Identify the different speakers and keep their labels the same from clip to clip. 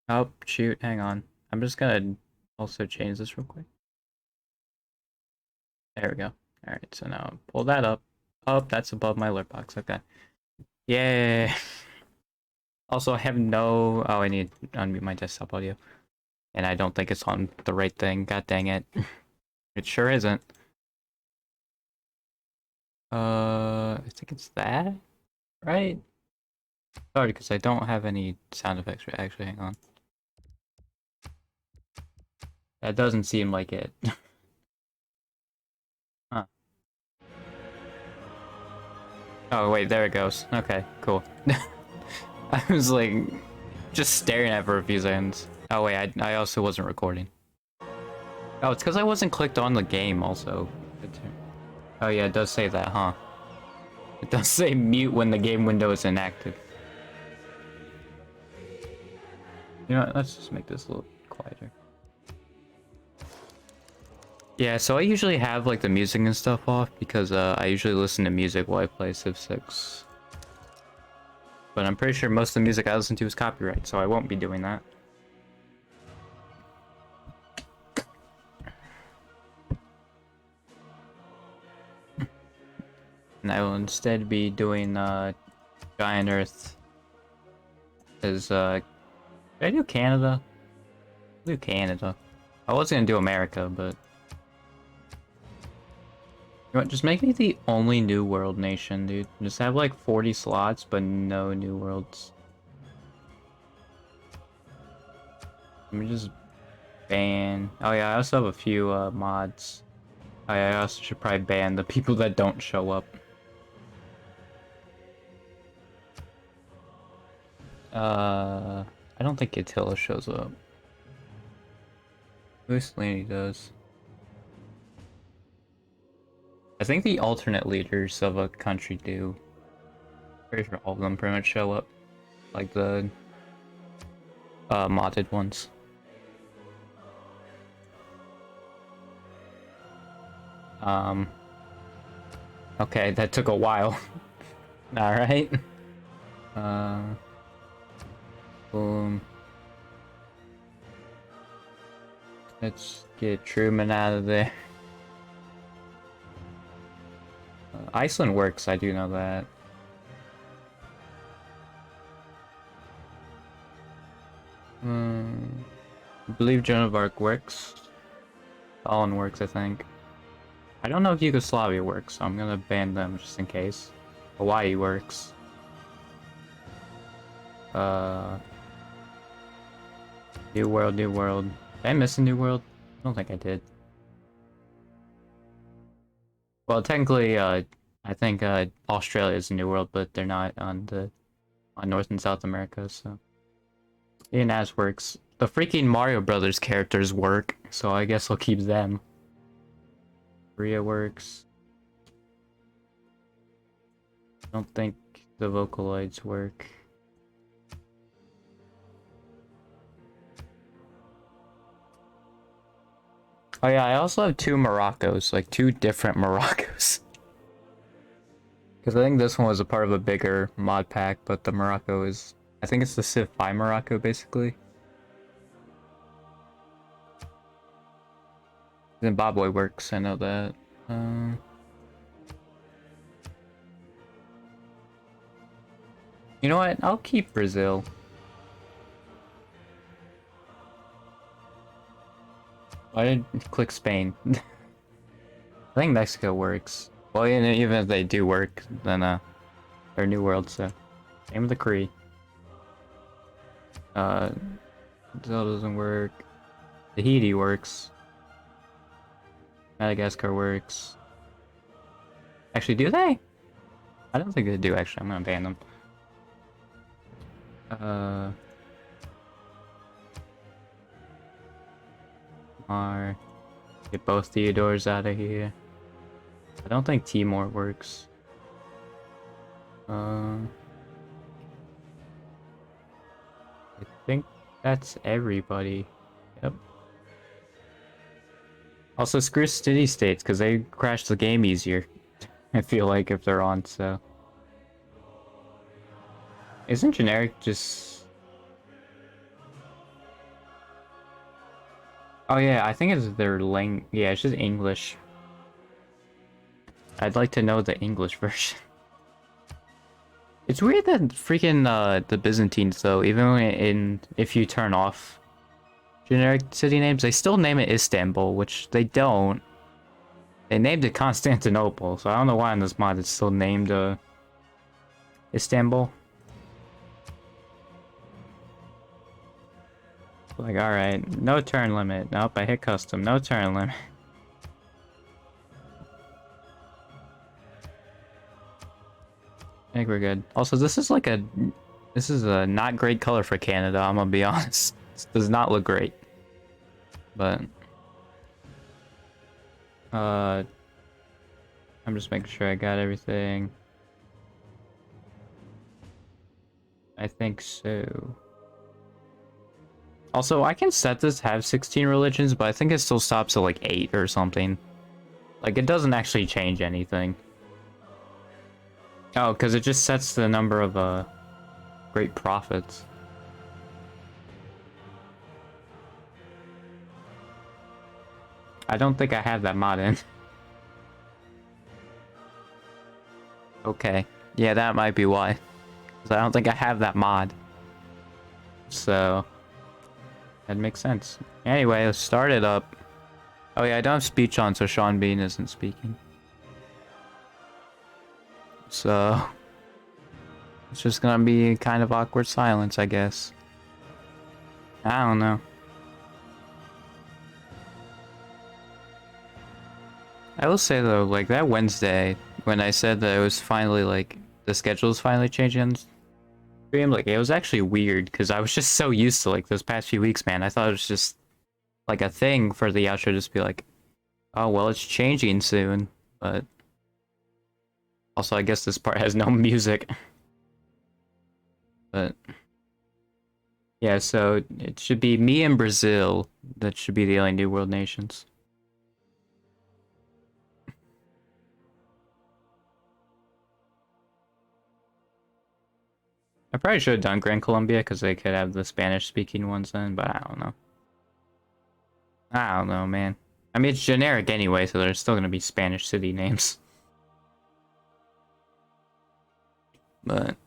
Speaker 1: Oh, shoot, hang on. I'm just gonna also change this real quick. There we go. Alright, so now pull that up. Oh, that's above my alert box. Okay. Yay! Also, I have no... Oh, I need to unmute my desktop audio. And I don't think it's on the right thing. God dang it. It sure isn't. I think it's that? Right? Sorry, because I don't have any sound effects. Actually, hang on. That doesn't seem like it. Huh. Oh, wait, there it goes. Okay, cool. I was like, just staring at it for a few seconds. Oh wait, I also wasn't recording. Oh, it's because I wasn't clicked on the game also. Oh yeah, it does say that, huh? It does say mute when the game window is inactive. You know what, let's just make this a little quieter. Yeah, so I usually have like the music and stuff off because I usually listen to music while I play Civ 6. But I'm pretty sure most of the music I listen to is copyright, so I won't be doing that. And I will instead be doing Giant Earth. Is did I do Canada? I'll do Canada. I was gonna do America, but you know what, just make me the only New World nation, dude. Just have like 40 slots, but no New Worlds. Let me just ban. Oh yeah, I also have a few mods. Oh yeah, I also should probably ban the people that don't show up. I don't think Attila shows up. Mussolini does. I think the alternate leaders of a country do. Pretty sure all of them pretty much show up. Like the modded ones. Um, okay, that took a while. Alright. Uh, boom. Let's get Truman out of there. Iceland works, I do know that. I believe Joan of Arc works. Stalin works, I think. I don't know if Yugoslavia works, so I'm gonna ban them just in case. Hawaii works. New World, New World. Did I miss a New World? I don't think I did. Well, technically, I think Australia is a New World, but they're not on North and South America, so. Ian As works. The freaking Mario Brothers characters work, so I guess I'll keep them. Korea works. I don't think the Vocaloids work. Oh yeah, I also have two Moroccos, like two different Moroccos. Because I think this one was a part of a bigger mod pack, but the Morocco is... I think it's the Civ 5 Morocco, basically. Zimbabwe works, I know that. You know what? I'll keep Brazil. Why did I click Spain? I think Mexico works. Well, even if they do work, then they're New World, so same with the Cree. Brazil doesn't work. Tahiti works. Madagascar works. Actually, do they? I don't think they do. Actually, I'm gonna ban them. Get both Theodores out of here. I don't think Timor works. I think that's everybody. Yep. Also, screw city states because they crash the game easier. I feel like if they're on, so. Isn't generic just... Oh yeah, I think it's their yeah, it's just English. I'd like to know the English version. It's weird that freaking the Byzantines though, even if you turn off generic city names, they still name it Istanbul, which they don't. They named it Constantinople, so I don't know why in this mod it's still named Istanbul. Like, alright, no turn limit. Nope, I hit custom, no turn limit. I think we're good. Also, this is a not great color for Canada, I'm gonna be honest. This does not look great. But I'm just making sure I got everything. I think so. Also, I can set this to have 16 religions, but I think it still stops at like 8 or something. Like, it doesn't actually change anything. Oh, because it just sets the number of great prophets. I don't think I have that mod in. Okay. Yeah, that might be why. Because I don't think I have that mod. So that makes sense. Anyway, let's start it up. Oh yeah, I don't have speech on, so Sean Bean isn't speaking. So it's just gonna be kind of awkward silence, I guess. I don't know. I will say though, like that Wednesday, when I said that it was finally like the schedule's finally changing on stream, like it was actually weird because I was just so used to like those past few weeks, man. I thought it was just like a thing for the outro to just be like, oh well, it's changing soon. But also, I guess this part has no music. But yeah, so it should be me and Brazil. That should be the only new world nations. I probably should have done Gran Colombia because they could have the Spanish-speaking ones then, but I don't know. I don't know, man. I mean, it's generic anyway, so there's still gonna be Spanish city names. But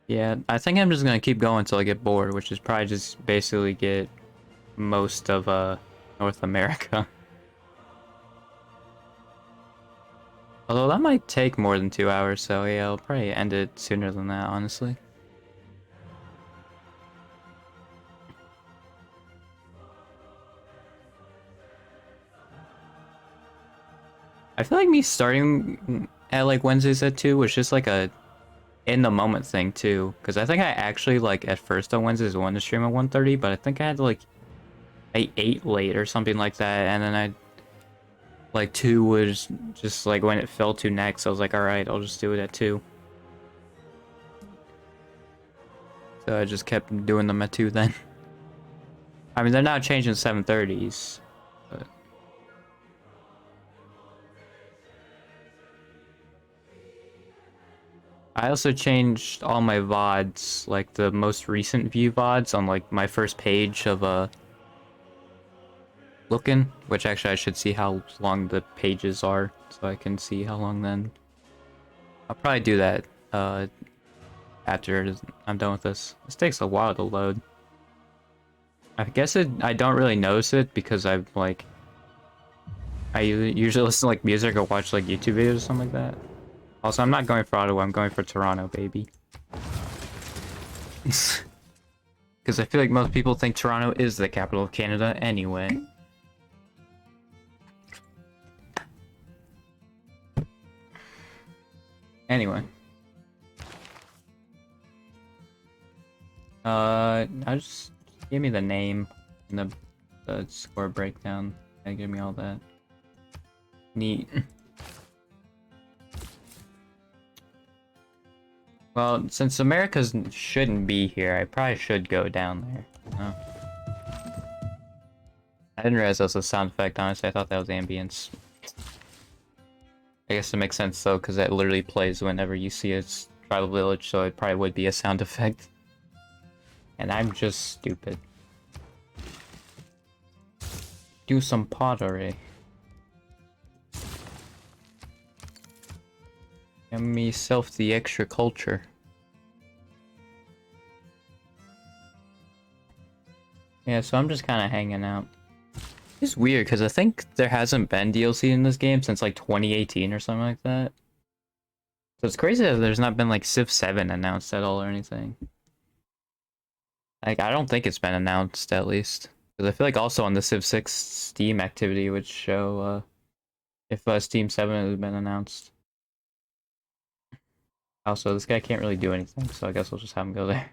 Speaker 1: yeah, I think I'm just gonna keep going until I get bored, which is probably just basically get most of North America. Although that might take more than 2 hours, so yeah, I'll probably end it sooner than that, honestly. I feel like me starting at like Wednesdays at 2 was just like a in the moment thing too, because I think I actually like at first on Wednesdays wanted to stream at 1:30, but I think I had to like I ate late or something like that, and then I like 2 was just like when it fell to next, I was like, all right, I'll just do it at 2. So I just kept doing them at 2 then. I mean, they're now changing 7:30s, but I also changed all my VODs, like the most recent view VODs on like my first page of looking, which actually I should see how long the pages are so I can see how long then. I'll probably do that after I'm done with this. This takes a while to load. I guess I don't really notice it because I usually listen to like music or watch like YouTube videos or something like that. Also, I'm not going for Ottawa, I'm going for Toronto, baby. Because I feel like most people think Toronto is the capital of Canada anyway. Anyway. I'll just give me the name and the score breakdown. Yeah, give me all that. Neat. Well, since America's shouldn't be here, I probably should go down there. Oh. I didn't realize that was a sound effect, honestly. I thought that was ambience. I guess it makes sense though, because that literally plays whenever you see a tribal village, so it probably would be a sound effect. And I'm just stupid. do some pottery. Give myself the extra culture. Yeah, so I'm just kind of hanging out. It's weird because I think there hasn't been DLC in this game since like 2018 or something like that. So it's crazy that there's not been like Civ 7 announced at all or anything. Like, I don't think it's been announced at least. Because I feel like also on the Civ 6 Steam activity would show if Steam 7 has been announced. Also, this guy can't really do anything, so I guess we'll just have him go there.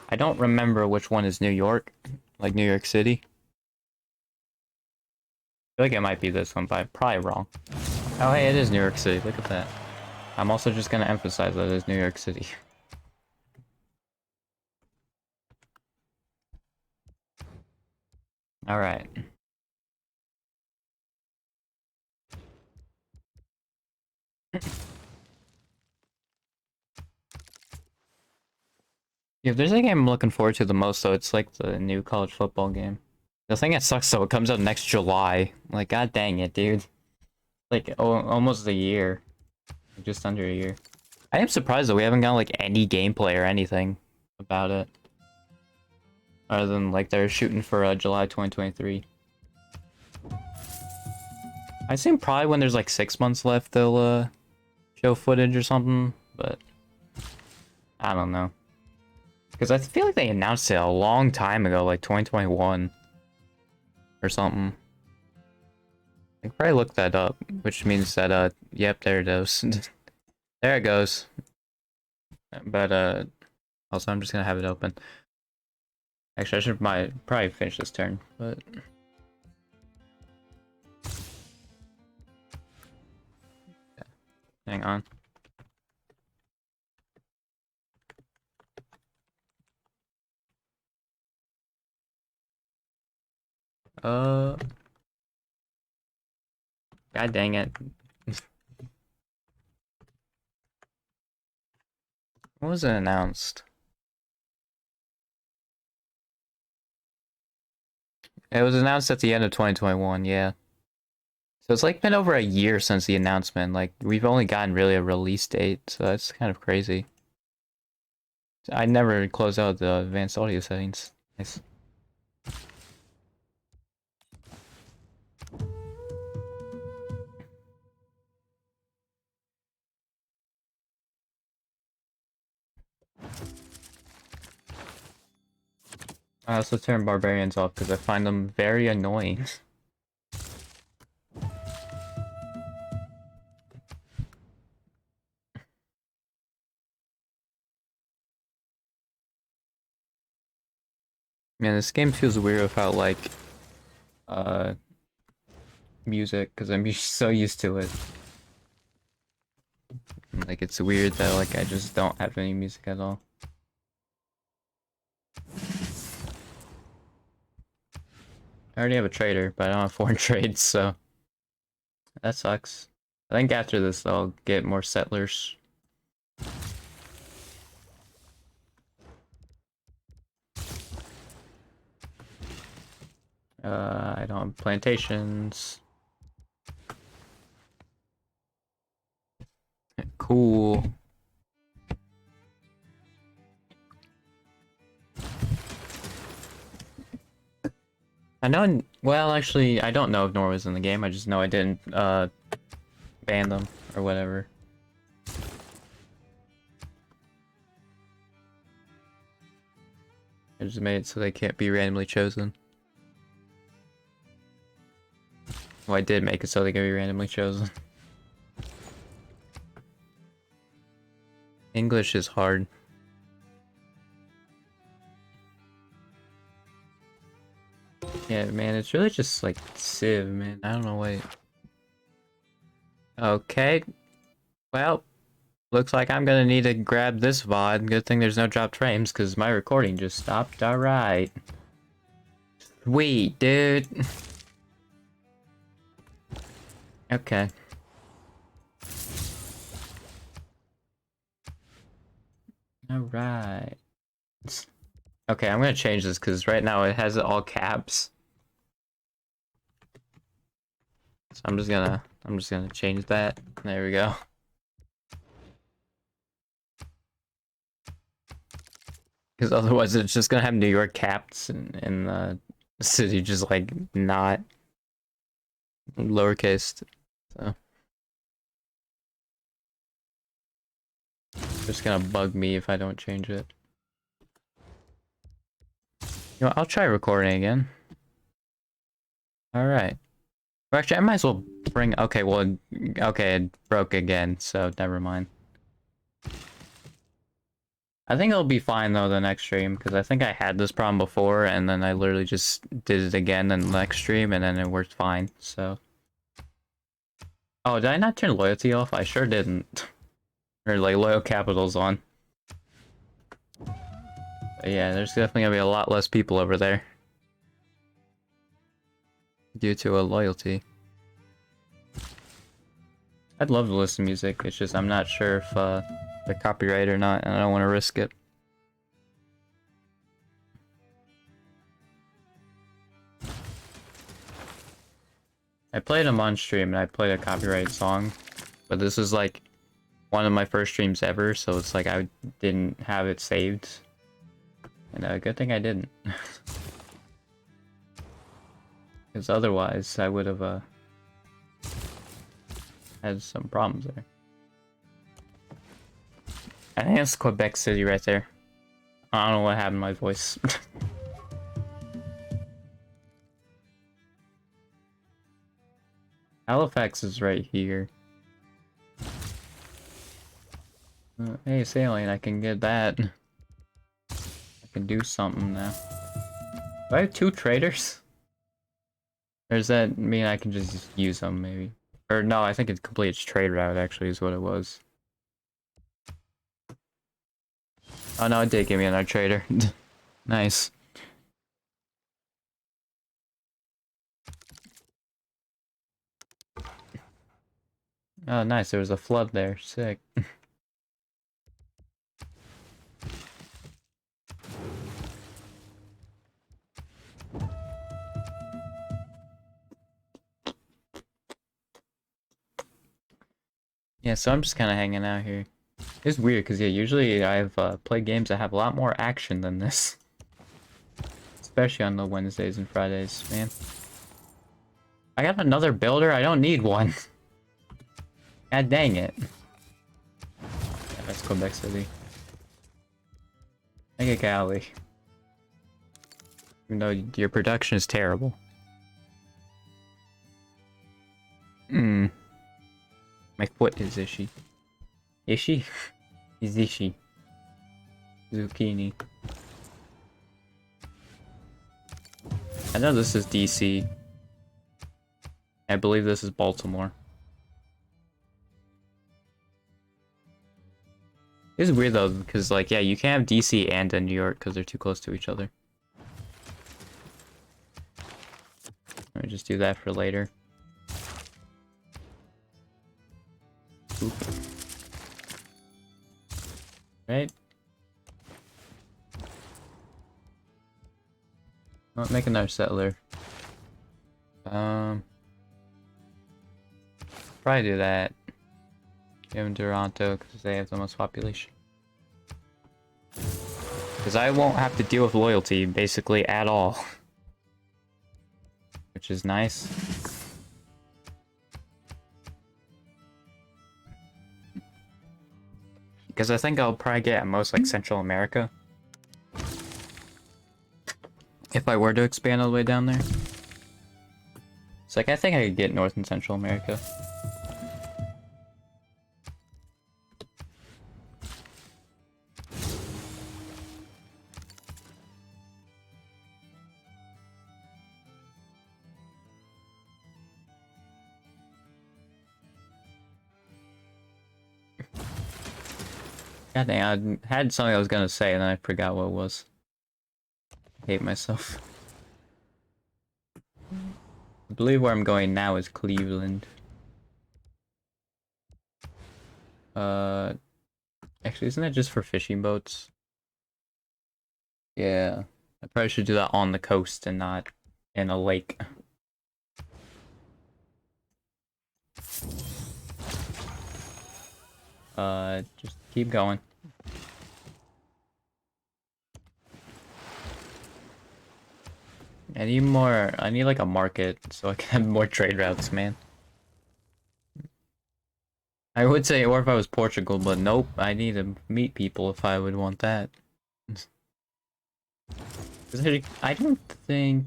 Speaker 1: I don't remember which one is New York. Like New York City. I feel like it might be this one, but I'm probably wrong. Oh, hey, it is New York City. Look at that. I'm also just gonna emphasize that it is New York City. Alright. Yeah, if there's a game I'm looking forward to the most, though, it's like the new college football game. The thing that sucks, though, it comes out next July. Like, god dang it, dude. Like, almost a year. Just under a year. I am surprised that we haven't gotten, like, any gameplay or anything about it. Other than, like, they're shooting for July 2023. I assume probably when there's, like, 6 months left, they'll, show footage or something, but... I don't know. Because I feel like they announced it a long time ago, like 2021 or something. I could probably look that up, which means that, yep, there it goes. There it goes. But, also I'm just gonna have it open. Actually, I should probably finish this turn, but... Hang on. God dang it. What was it announced? It was announced at the end of 2021, yeah. So it's like been over a year since the announcement. Like, we've only gotten really a release date, so that's kind of crazy. I never closed out the advanced audio settings. Nice. I also turn barbarians off because I find them very annoying. Man, this game feels weird without like music because I'm so used to it. Like it's weird that like I just don't have any music at all. I already have a trader, but I don't have foreign trades, so that sucks. I think after this I'll get more settlers. I don't have plantations. Cool. I know, well, actually, I don't know if Norway's in the game. I just know I didn't, ban them or whatever. I just made it so they can't be randomly chosen. Well, I did make it so they can be randomly chosen. English is hard. Yeah, man, it's really just like Civ, man. I don't know, wait. Okay. Well, looks like I'm gonna need to grab this VOD. Good thing there's no dropped frames, because my recording just stopped. Alright. Sweet, dude. Okay. Alright. Okay, I'm gonna change this because right now it has all caps. So I'm just gonna change that. There we go. Because otherwise it's just gonna have New York caps and the city just like not lowercase. So it's just gonna bug me if I don't change it. You know, I'll try recording again. Alright. Well, actually, I might as well bring... Okay, well, okay, it broke again, so never mind. I think it'll be fine, though, the next stream, because I think I had this problem before, and then I literally just did it again in the next stream, and then it worked fine, so... Oh, did I not turn loyalty off? I sure didn't. Or, like, loyal capitals on. But yeah, there's definitely gonna be a lot less people over there. Due to a loyalty. I'd love to listen to music, it's just I'm not sure if they're copyright or not, and I don't want to risk it. I played them on stream, and I played a copyrighted song, but this is like one of my first streams ever, so it's like I didn't have it saved. And good thing I didn't. Because otherwise, I would have had some problems there. I think it's Quebec City right there. I don't know what happened to my voice. Halifax is right here. Hey, sailing, I can get that. I can do something now. Do I have 2 traders? Or does that mean I can just use them, maybe? Or no, I think it completes trade route, actually, is what it was. Oh no, it did give me another trader. Nice. Oh, nice, there was a flood there. Sick. Yeah, so I'm just kind of hanging out here. It's weird, because yeah, usually I've played games that have a lot more action than this. Especially on the Wednesdays and Fridays, man. I got another builder? I don't need one. God dang it. Yeah, that's Quebec City. Mega Galley. Even though your production is terrible. Hmm. My foot is ishy. Ishy? Is ishy. Zucchini. I know this is DC. I believe this is Baltimore. It's weird though, because like, yeah, you can't have DC and New York because they're too close to each other. Let me just do that for later. Oop. Right? I'll make another settler. Probably do that. Give them Toronto because they have the most population. Because I won't have to deal with loyalty basically at all. Which is nice. Because I think I'll probably get at most like Central America. If I were to expand all the way down there. It's like I think I could get North and Central America. God dang, I had something I was gonna say and then I forgot what it was. I hate myself. I believe where I'm going now is Cleveland. Actually, isn't that just for fishing boats? Yeah, I probably should do that on the coast and not in a lake. Just keep going. I need more, I need like a market so I can have more trade routes, man. I would say, or if I was Portugal, but nope, I need to meet people if I would want that. 'Cause I don't think...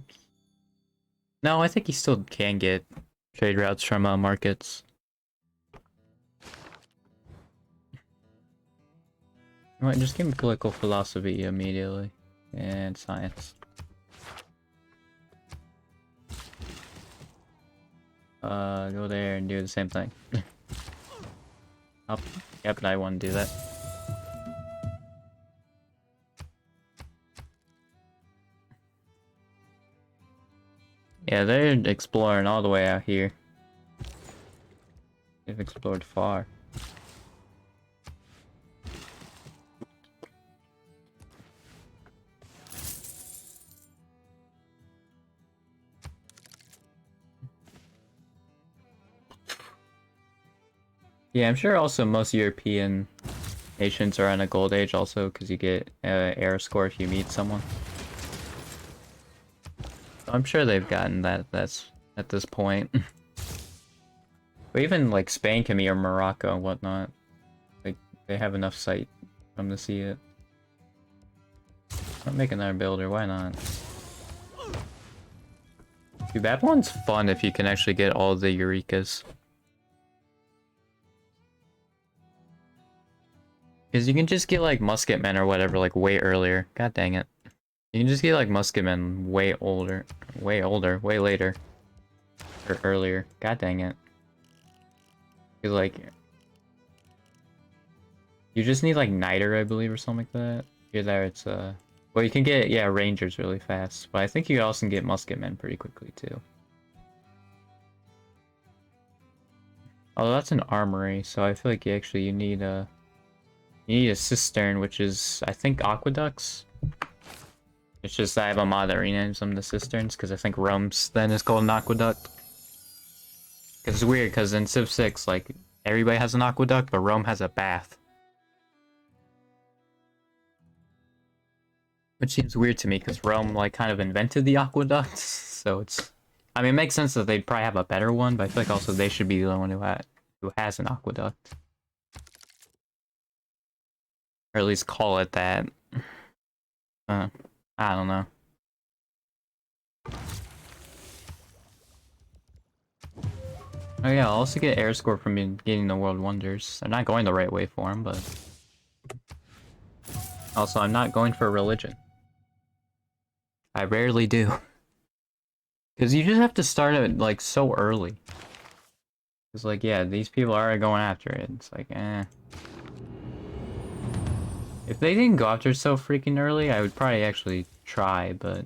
Speaker 1: No, I think you still can get trade routes from markets. You know what, just give me political philosophy immediately. And science. Go there and do the same thing. Oh, yep, I want to do that. Yeah, they're exploring all the way out here. They've explored far. Yeah, I'm sure also most European nations are in a gold age also, because you get air score if you meet someone. So I'm sure they've gotten that's at this point. But even like Spain can be, or Morocco and whatnot. Like they have enough sight for them to see it. I'll make another builder, why not? Dude, that one's fun if you can actually get all the Eurekas. Because you can just get like musketmen or whatever like way earlier. God dang it. You can just get like musketmen way older, way later. Or earlier. God dang it. Cause like... You just need like Niter, I believe, or something like that. Here there it's well, you can get, yeah, Rangers really fast. But I think you also can get musketmen pretty quickly too. Although that's an armory, so I feel like you need a... You need a cistern, which is, I think, aqueducts. It's just that I have a mod that renames them the cisterns, because I think Rome's then is called an aqueduct. Because it's weird, because in Civ 6, like, everybody has an aqueduct, but Rome has a bath. Which seems weird to me, because Rome, like, kind of invented the aqueduct, so it's... I mean, it makes sense that they'd probably have a better one, but I feel like also they should be the one who has an aqueduct. Or at least call it that. I don't know. Oh yeah, I'll also get air score from getting the World Wonders. I'm not going the right way for them, but... Also, I'm not going for religion. I rarely do. Because you just have to start it, like, so early. It's like, yeah, these people are going after it. It's like, eh. If they didn't go after it so freaking early, I would probably actually try, but...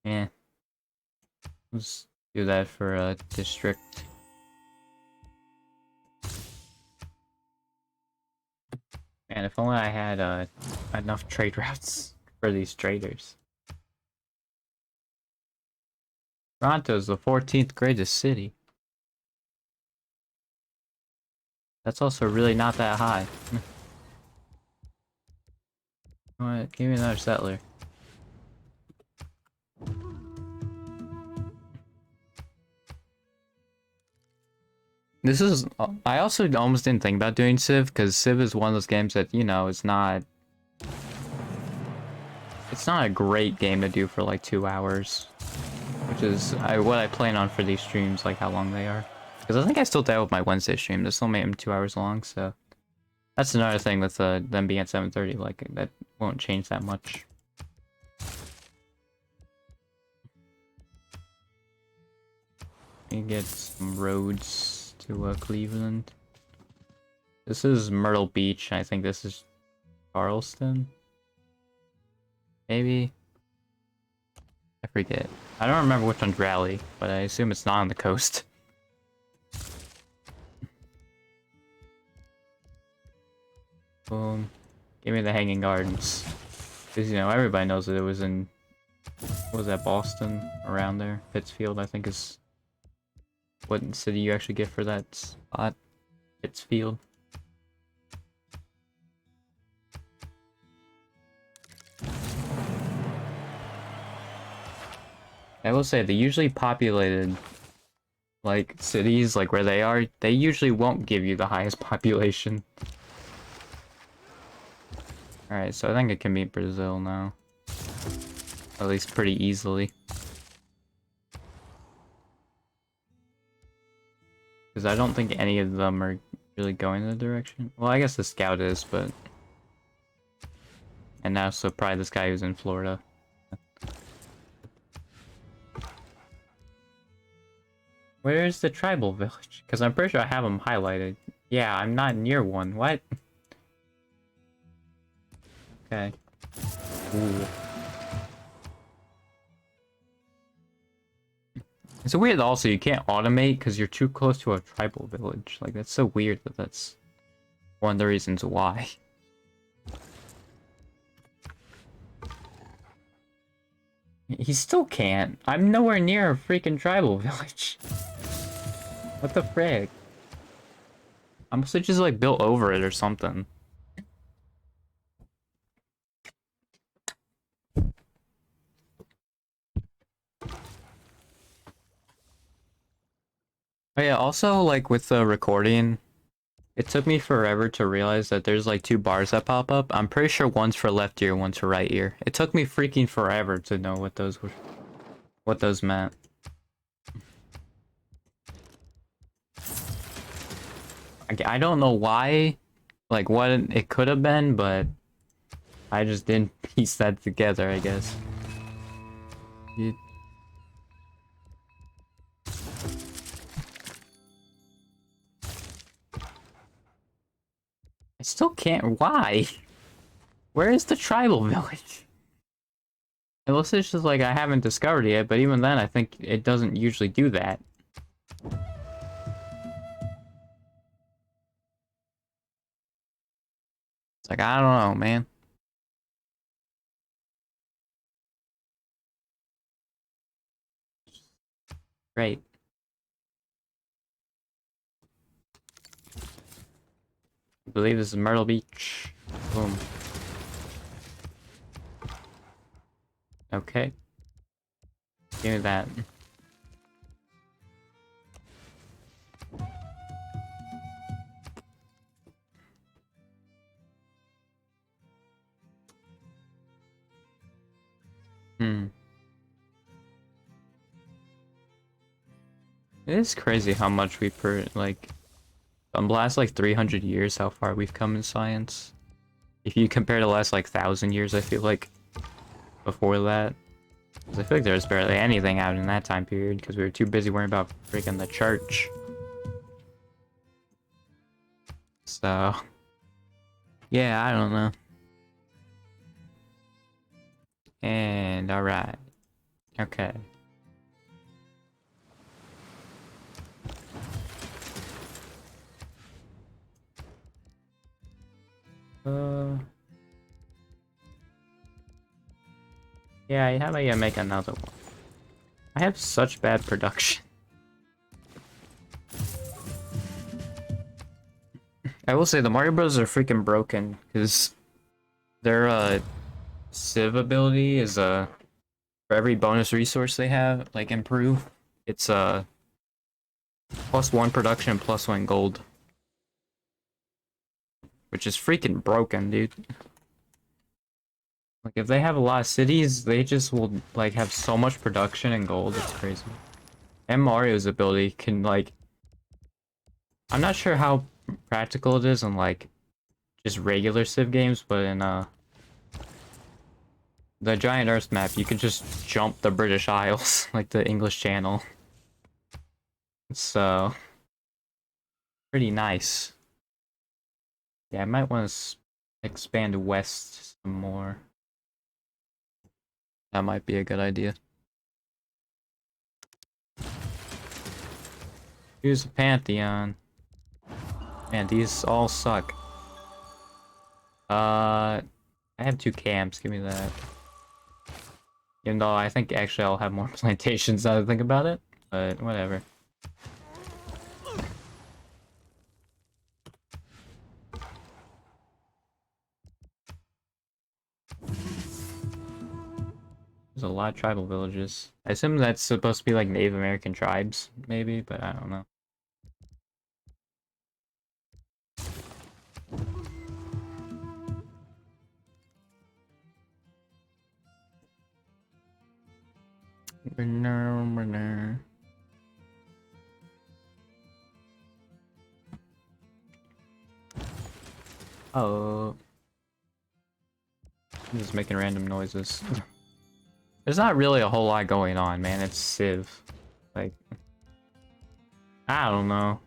Speaker 1: Eh. Let's do that for a district. Man, if only I had enough trade routes for these traders. Toronto is the 14th greatest city. That's also really not that high. What? Give me another settler. This is... I also almost didn't think about doing Civ, because Civ is one of those games that, you know, it's not... It's not a great game to do for like 2 hours. Which is what I plan on for these streams, like how long they are. Because I think I still did with my Wednesday stream, they still made them 2 hours long, so... That's another thing with them being at 7:30, like, that won't change that much. You get some roads to Cleveland. This is Myrtle Beach, I think this is Charleston? Maybe? I forget. I don't remember which one's Raleigh, but I assume it's not on the coast. Boom. Give me the Hanging Gardens. Because, you know, everybody knows that it was in... What was that, Boston? Around there? Pittsfield, I think is... What city you actually get for that spot? Pittsfield. I will say, the usually populated, like, cities, like where they are, they usually won't give you the highest population. Alright, so I think it can beat Brazil now. At least pretty easily. Because I don't think any of them are really going in the direction. Well, I guess the scout is, but... And now, so probably this guy who's in Florida. Where's the tribal village? Because I'm pretty sure I have them highlighted. Yeah, I'm not near one. What? Okay. Ooh. It's weird also you can't automate because you're too close to a tribal village. Like, that's so weird that that's one of the reasons why. He still can't. I'm nowhere near a freaking tribal village. What the frick? I must have just like built over it or something. Oh yeah, also like with the recording, it took me forever to realize that there's like two bars that pop up. I'm pretty sure one's for left ear, one's for right ear. It took me freaking forever to know what those were, what those meant. I don't know why, like what it could have been, but I just didn't piece that together, I guess. I still can't. Why? Where is the tribal village? Unless it's just like I haven't discovered it yet, but even then I think it doesn't usually do that. It's like, I don't know, man. Great. I believe this is Myrtle Beach. Boom. Okay. Give me that. It is crazy how much we like the last like 300 years, how far we've come in science. If you compare to the last like 1,000 years, I feel like before that, 'cause I feel like there was barely anything out in that time period because we were too busy worrying about freaking the church. So, yeah, I don't know. And alright, okay. Yeah, how about you make another one? I have such bad production. I will say the Mario Bros are freaking broken because their Civ ability is for every bonus resource they have, like improve, it's +1 production, +1 gold. Which is freaking broken, dude. Like, if they have a lot of cities, they just will, like, have so much production and gold, it's crazy. And Mario's ability can, like... I'm not sure how practical it is in, like, just regular Civ games, but in, the Giant Earth map, you can just jump the British Isles, like the English Channel. So... pretty nice. Yeah, I might want to expand west some more. That might be a good idea. Here's the Pantheon. Man, these all suck. I have 2 camps, give me that. Even though I think actually I'll have more plantations now that I think about it, but whatever. There's a lot of tribal villages. I assume that's supposed to be like Native American tribes, maybe, but I don't know. Oh. I'm just making random noises. There's not really a whole lot going on, man. It's Civ. Like, I don't know.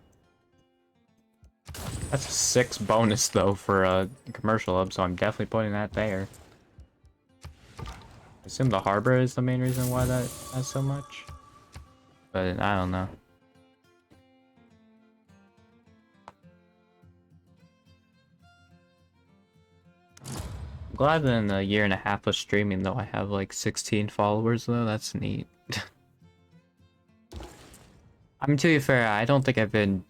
Speaker 1: That's a 6 bonus, though, for a commercial hub, so I'm definitely putting that there. I assume the harbor is the main reason why that has so much. But I don't know. I'm glad that in a year and a half of streaming, though, I have like 16 followers, though. That's neat. I mean, to be fair, I don't think I've been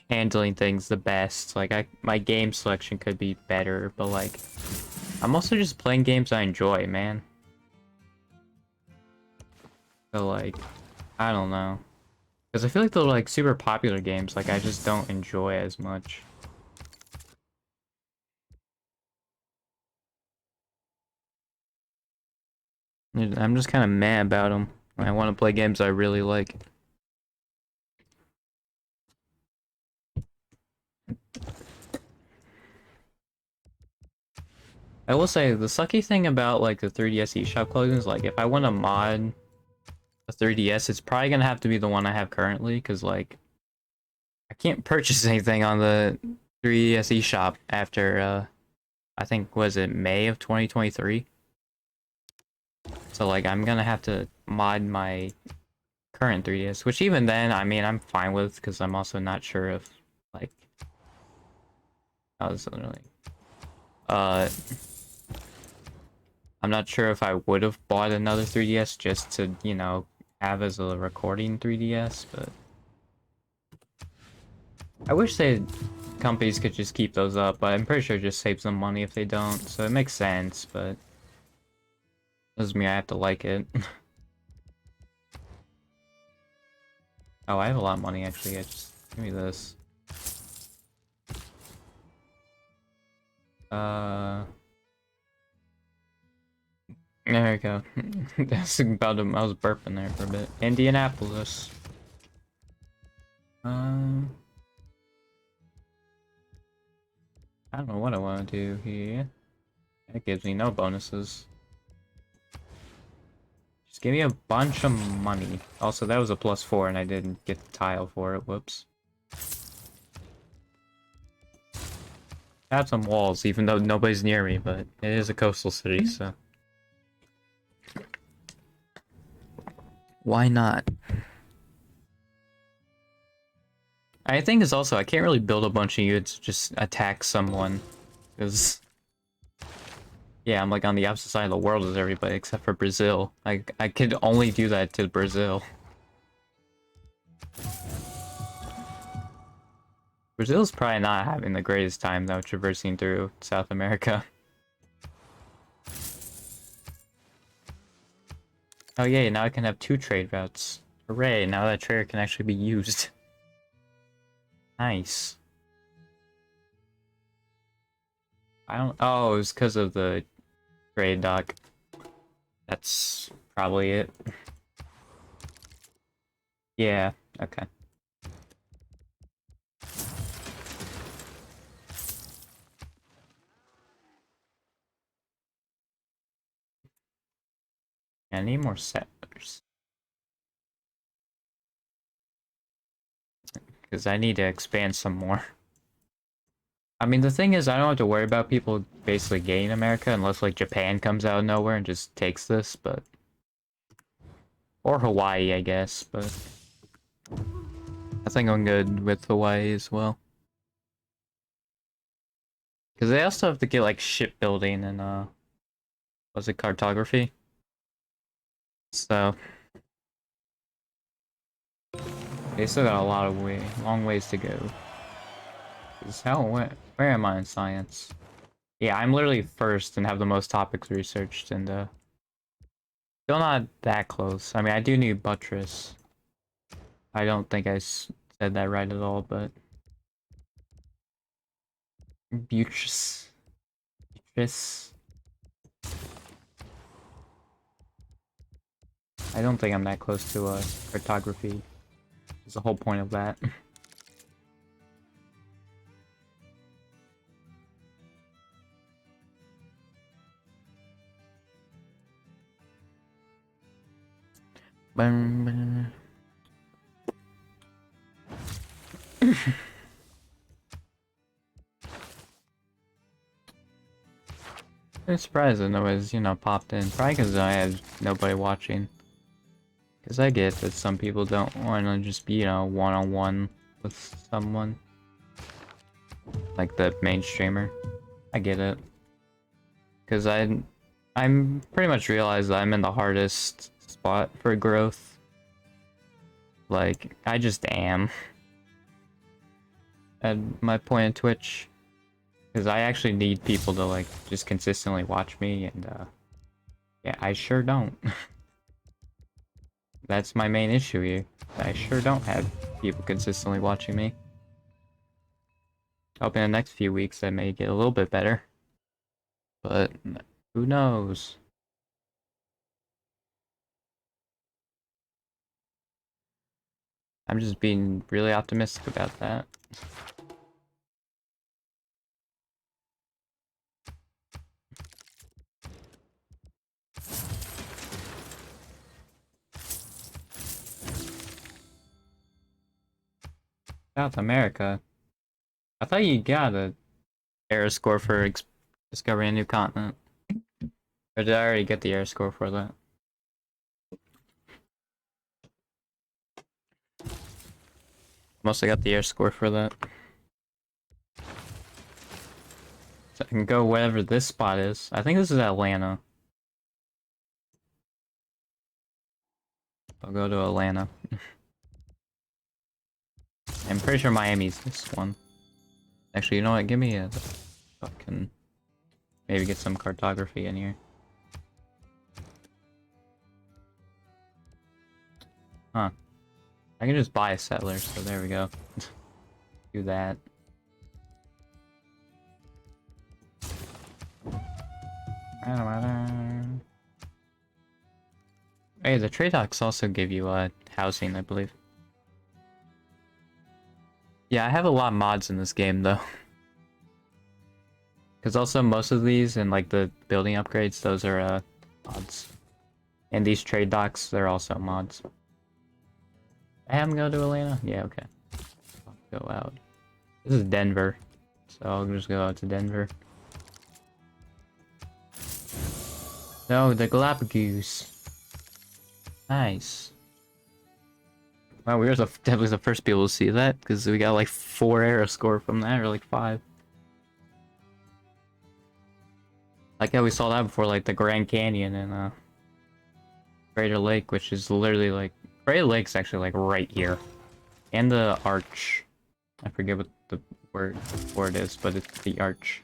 Speaker 1: handling things the best. Like, my game selection could be better, but like, I'm also just playing games I enjoy, man. So like, I don't know. Because I feel like the like super popular games, like I just don't enjoy as much. I'm just kind of mad about them. I want to play games I really like. I will say, the sucky thing about like the 3DS eShop closing is like, if I want to mod a 3DS, it's probably gonna have to be the one I have currently, because like, I can't purchase anything on the 3DS eShop after, I think, was it May of 2023? So like, I'm gonna have to mod my current 3DS, which even then, I mean, I'm fine with, because I'm also not sure if, like, I was literally, I'm not sure if I would have bought another 3DS just to, you know, have as a recording 3DS, but I wish companies could just keep those up, but I'm pretty sure it just saves them money if they don't, so it makes sense, but doesn't mean I have to like it. Oh, I have a lot of money actually. Just give me this. There we go. That's about I was burping there for a bit. Indianapolis. I don't know what I want to do here. That gives me no bonuses. Just give me a bunch of money. Also, that was a +4 and I didn't get the tile for it. Whoops. I have some walls, even though nobody's near me, but it is a coastal city, so... Why not? I think it's also, I can't really build a bunch of units to just attack someone, because... Yeah, I'm like on the opposite side of the world as everybody, except for Brazil. I could only do that to Brazil. Brazil's probably not having the greatest time, though, traversing through South America. Oh yay, now I can have 2 trade routes. Hooray, now that trader can actually be used. Nice. I don't... Oh, it was because of the trade dock. That's probably it. Yeah, okay. I need more settlers. Because I need to expand some more. I mean, the thing is, I don't have to worry about people basically gaining America unless, like, Japan comes out of nowhere and just takes this, but... Or Hawaii, I guess, but... I think I'm good with Hawaii as well. Because they also have to get, like, shipbuilding and, Was it cartography? So they still got a lot of long ways to go. Where am I in science? Yeah, I'm literally first and have the most topics researched, and still not that close. I mean, I do need buttress. I don't think I said that right at all, but buttress. Buttress. I don't think I'm that close to cartography. Is the whole point of that. I'm surprised that nobody's, popped in. Probably because I had nobody watching. Because I get that some people don't want to just be, one-on-one with someone. Like the main streamer. I get it. Because I'm pretty much realized that I'm in the hardest spot for growth. Like, I just am. At my point in Twitch. Because I actually need people to, like, just consistently watch me, and, yeah, I sure don't. That's my main issue here. I sure don't have people consistently watching me. Hope in the next few weeks I may get a little bit better. But, who knows? I'm just being really optimistic about that. South America? I thought you got a era score for discovering a new continent. Or did I already get the era score for that? Mostly got the air score for that. So I can go wherever this spot is. I think this is Atlanta. I'll go to Atlanta. I'm pretty sure Miami's this one. Actually, you know what? Give me a fucking... Maybe get some cartography in here. Huh. I can just buy a settler, so there we go. Do that. Hey, the trade docks also give you housing, I believe. Yeah, I have a lot of mods in this game, though. Because also most of these and like the building upgrades, those are mods. And these trade docks, they're also mods. I have them go to Atlanta? Yeah, okay. I'll go out. This is Denver. So I'll just go out to Denver. No, the Galapagos. Nice. Wow, we were definitely the first people to see that, because we got like 4 era score from that, or like 5. Like how we saw that before, like the Grand Canyon and Crater Lake, which is literally like... Crater Lake's actually like right here. And the arch. I forget what the word is, but it's the arch.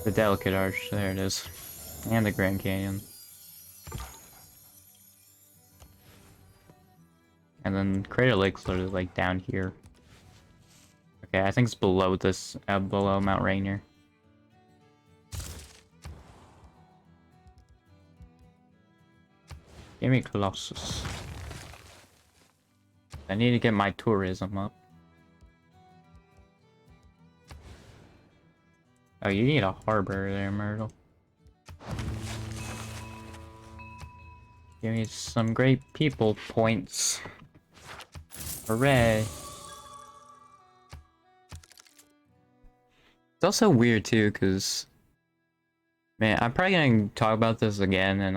Speaker 1: The Delicate Arch, there it is. And the Grand Canyon. And then Crater Lake's literally like down here. Okay, I think it's below this, below Mount Rainier. Give me Colossus. I need to get my tourism up. Oh, you need a harbor there, Myrtle. Give me some great people points. Hooray. It's also weird too, because... Man, I'm probably gonna talk about this again in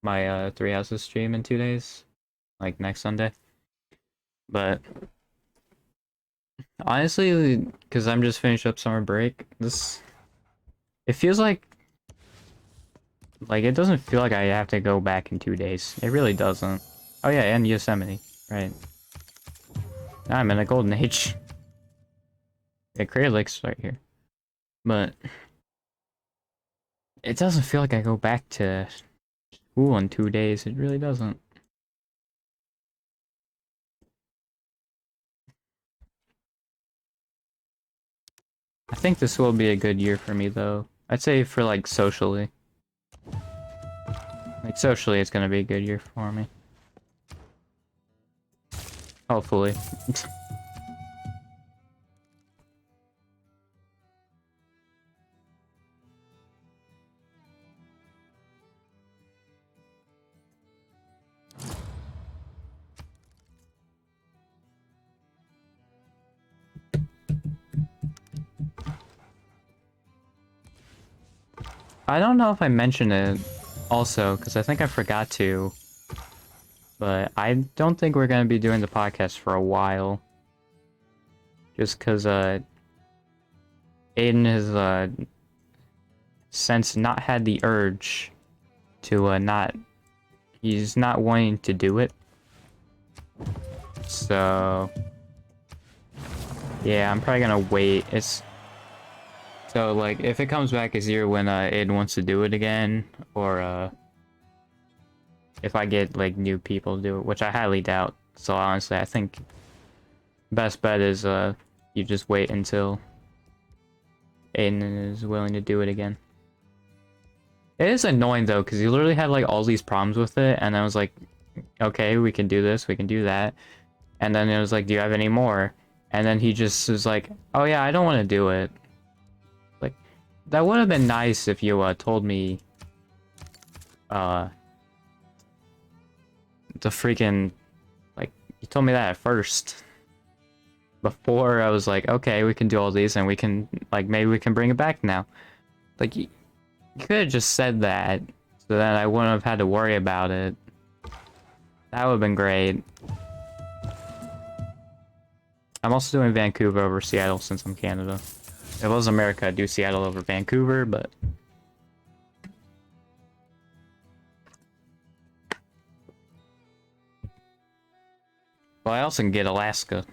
Speaker 1: my 3 Houses stream in 2 days. Like next Sunday. But... Honestly, because I'm just finished up summer break, this It feels like it doesn't feel like I have to go back in 2 days. It really doesn't. Oh yeah, and Yosemite, right? Now I'm in a golden age. Yeah, Crater Lake's right here, but it doesn't feel like I go back to school in 2 days. It really doesn't. I think this will be a good year for me though. I'd say for like socially. Like socially it's gonna be a good year for me. Hopefully. I don't know if I mentioned it also, because I think I forgot to. But I don't think we're gonna be doing the podcast for a while. Just because Aiden has since not had the urge to he's not wanting to do it. So yeah, I'm probably gonna wait. So like if it comes back is either when Aiden wants to do it again, or if I get like new people to do it, which I highly doubt. So honestly, I think best bet is you just wait until Aiden is willing to do it again. It is annoying though, because you literally had like all these problems with it, and I was like, okay, we can do this, we can do that. And then it was like, do you have any more? And then he just was like, oh yeah, I don't want to do it. Like, that would have been nice if you told me the freaking, like, you told me that at first. Before I was like, okay, we can do all these and we can, like, maybe we can bring it back now. Like, you could have just said that, so then I wouldn't have had to worry about it. That would have been great. I'm also doing Vancouver over Seattle since I'm Canada. If it was America, I'd do Seattle over Vancouver, but... Well, I also can get Alaska.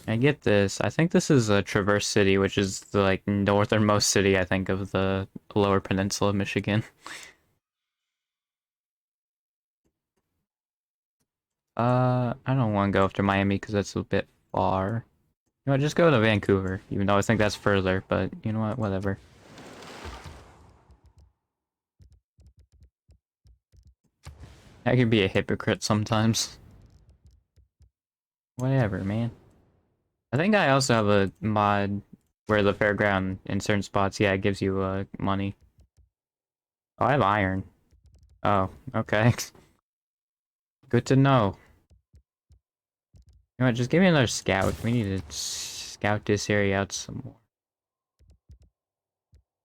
Speaker 1: I get this. I think this is Traverse City, which is the like northernmost city, I think, of the Lower Peninsula of Michigan. I don't want to go after Miami because that's a bit far. You know what, just go to Vancouver, even though I think that's further, but you know what, whatever. I can be a hypocrite sometimes. Whatever, man. I think I also have a mod where the fairground in certain spots, yeah, it gives you money. Oh, I have iron. Oh, okay. Good to know. You know what, just give me another scout. We need to scout this area out some more.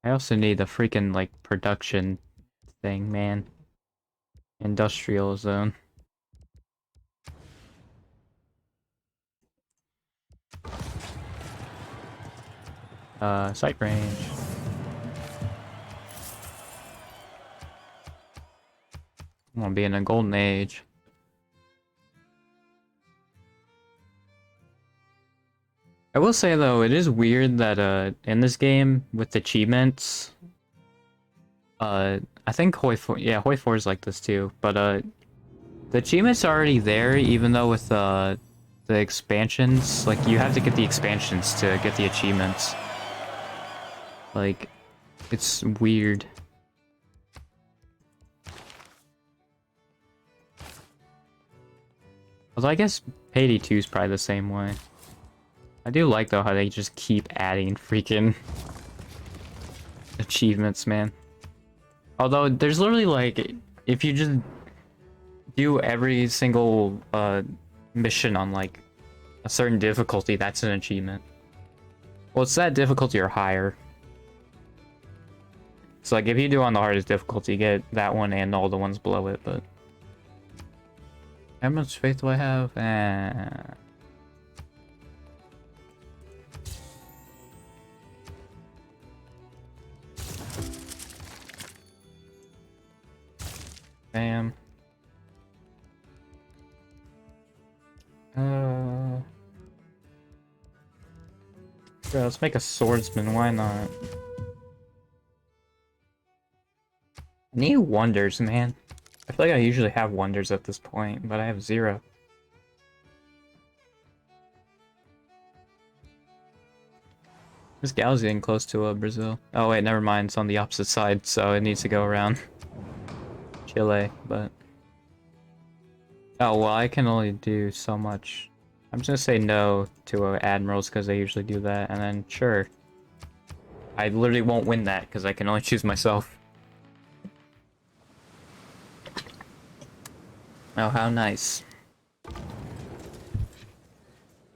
Speaker 1: I also need a freaking, like, production thing, man. Industrial zone. Sight range. I want to be in a golden age. I will say though, it is weird that in this game with achievements, I think Hoi 4, yeah, Hoi 4 is like this too, but the achievements are already there, even though with the expansions, like you have to get the expansions to get the achievements. Like, it's weird. Although I guess Payday 2 is probably the same way. I do like though how they just keep adding freaking achievements, man. Although there's literally like, if you just do every single mission on like a certain difficulty, that's an achievement. Well, it's that difficulty or higher. So like if you do on the hardest difficulty, you get that one and all the ones below it, but How much faith do I have? Bam. Yeah, let's make a swordsman, why not? I need wonders, man. I feel like I usually have wonders at this point, but I have 0. This gal's getting close to Brazil. Oh wait, never mind, it's on the opposite side, so it needs to go around Chile, but... Oh, well, I can only do so much. I'm just gonna say no to admirals because they usually do that, and then sure. I literally won't win that because I can only choose myself. Oh, how nice.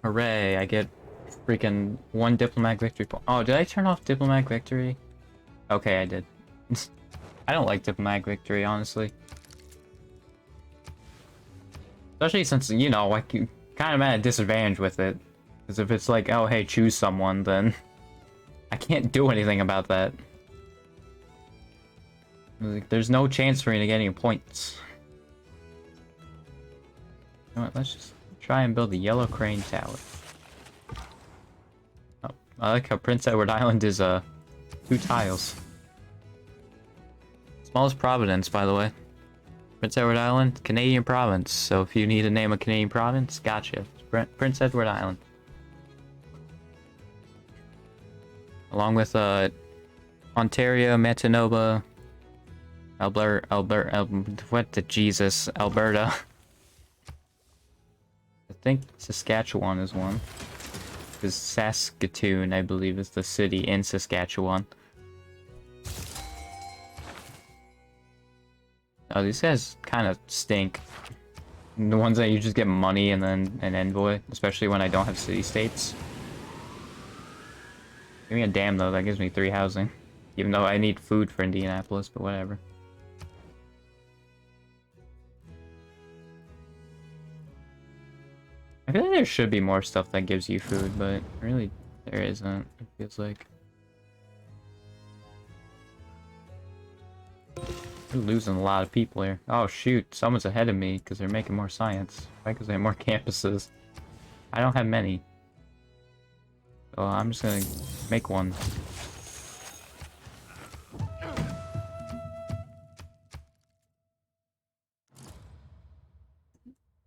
Speaker 1: Hooray, I get freaking 1 diplomatic victory point. Oh, did I turn off diplomatic victory? Okay, I did. I don't like diplomatic victory, honestly. Especially since, you know, like, you kind of at a disadvantage with it. Because if it's like, oh, hey, choose someone, then I can't do anything about that. Like, there's no chance for me to get any points. You know what, let's just try and build the Yellow Crane Tower. Oh, I like how Prince Edward Island is, 2 tiles. Smallest province, by the way. Prince Edward Island, Canadian province. So if you need to name a Canadian province, gotcha. Prince Edward Island. Along with Ontario, Manitoba, Alberta, what the Jesus, Alberta. I think Saskatchewan is one. Because Saskatoon, I believe, is the city in Saskatchewan. Oh, these guys kind of stink. The ones that you just get money and then an envoy, especially when I don't have city-states. Give me a dam, though. That gives me 3 housing. Even though I need food for Indianapolis, but whatever. I feel like there should be more stuff that gives you food, but really there isn't, it feels like. We're losing a lot of people here. Oh shoot, someone's ahead of me because they're making more science. Right, because they have more campuses. I don't have many. So I'm just gonna make one.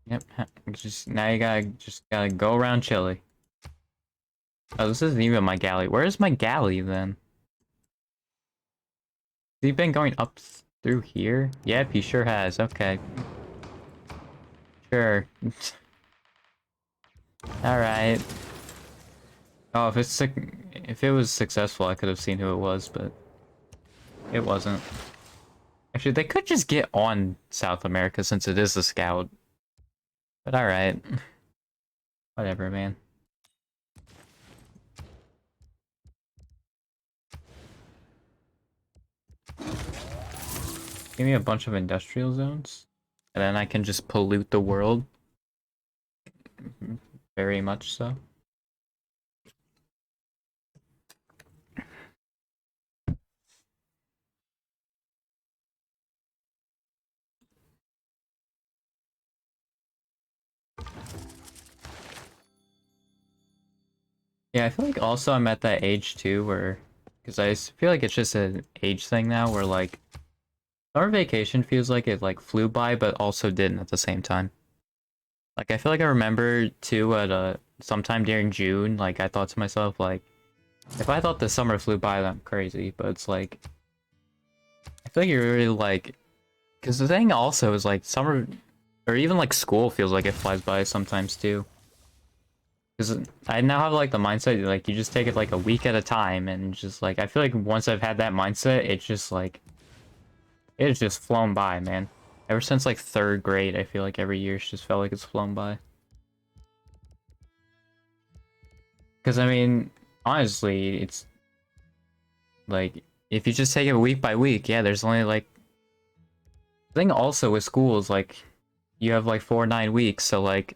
Speaker 1: Yep, just now you gotta go around Chile. Oh, this isn't even my galley. Where's my galley then? Has he been going up through here? Yep, he sure has. Okay. Sure. Alright. Oh, if it was successful, I could have seen who it was, but it wasn't. Actually, they could just get on South America since it is a scout. But alright. Whatever, man. Give me a bunch of industrial zones, and then I can just pollute the world. Very much so. Yeah, I feel like also I'm at that age too where, because I feel like it's just an age thing now where like, summer vacation feels like it like flew by but also didn't at the same time. Like I feel like I remember too at sometime during June, like I thought to myself like, if I thought the summer flew by, then I'm crazy. But it's like, I feel like you're really like, because the thing also is like summer, or even like school feels like it flies by sometimes too. Because I now have like the mindset like you just take it like a week at a time, and just like I feel like once I've had that mindset, it's just like it's just flown by, man. Ever since like 3rd grade, I feel like every year it's just felt like it's flown by. Because I mean, honestly, it's like if you just take it week by week, yeah, there's only like the thing also with school is like you have like 9 weeks, so like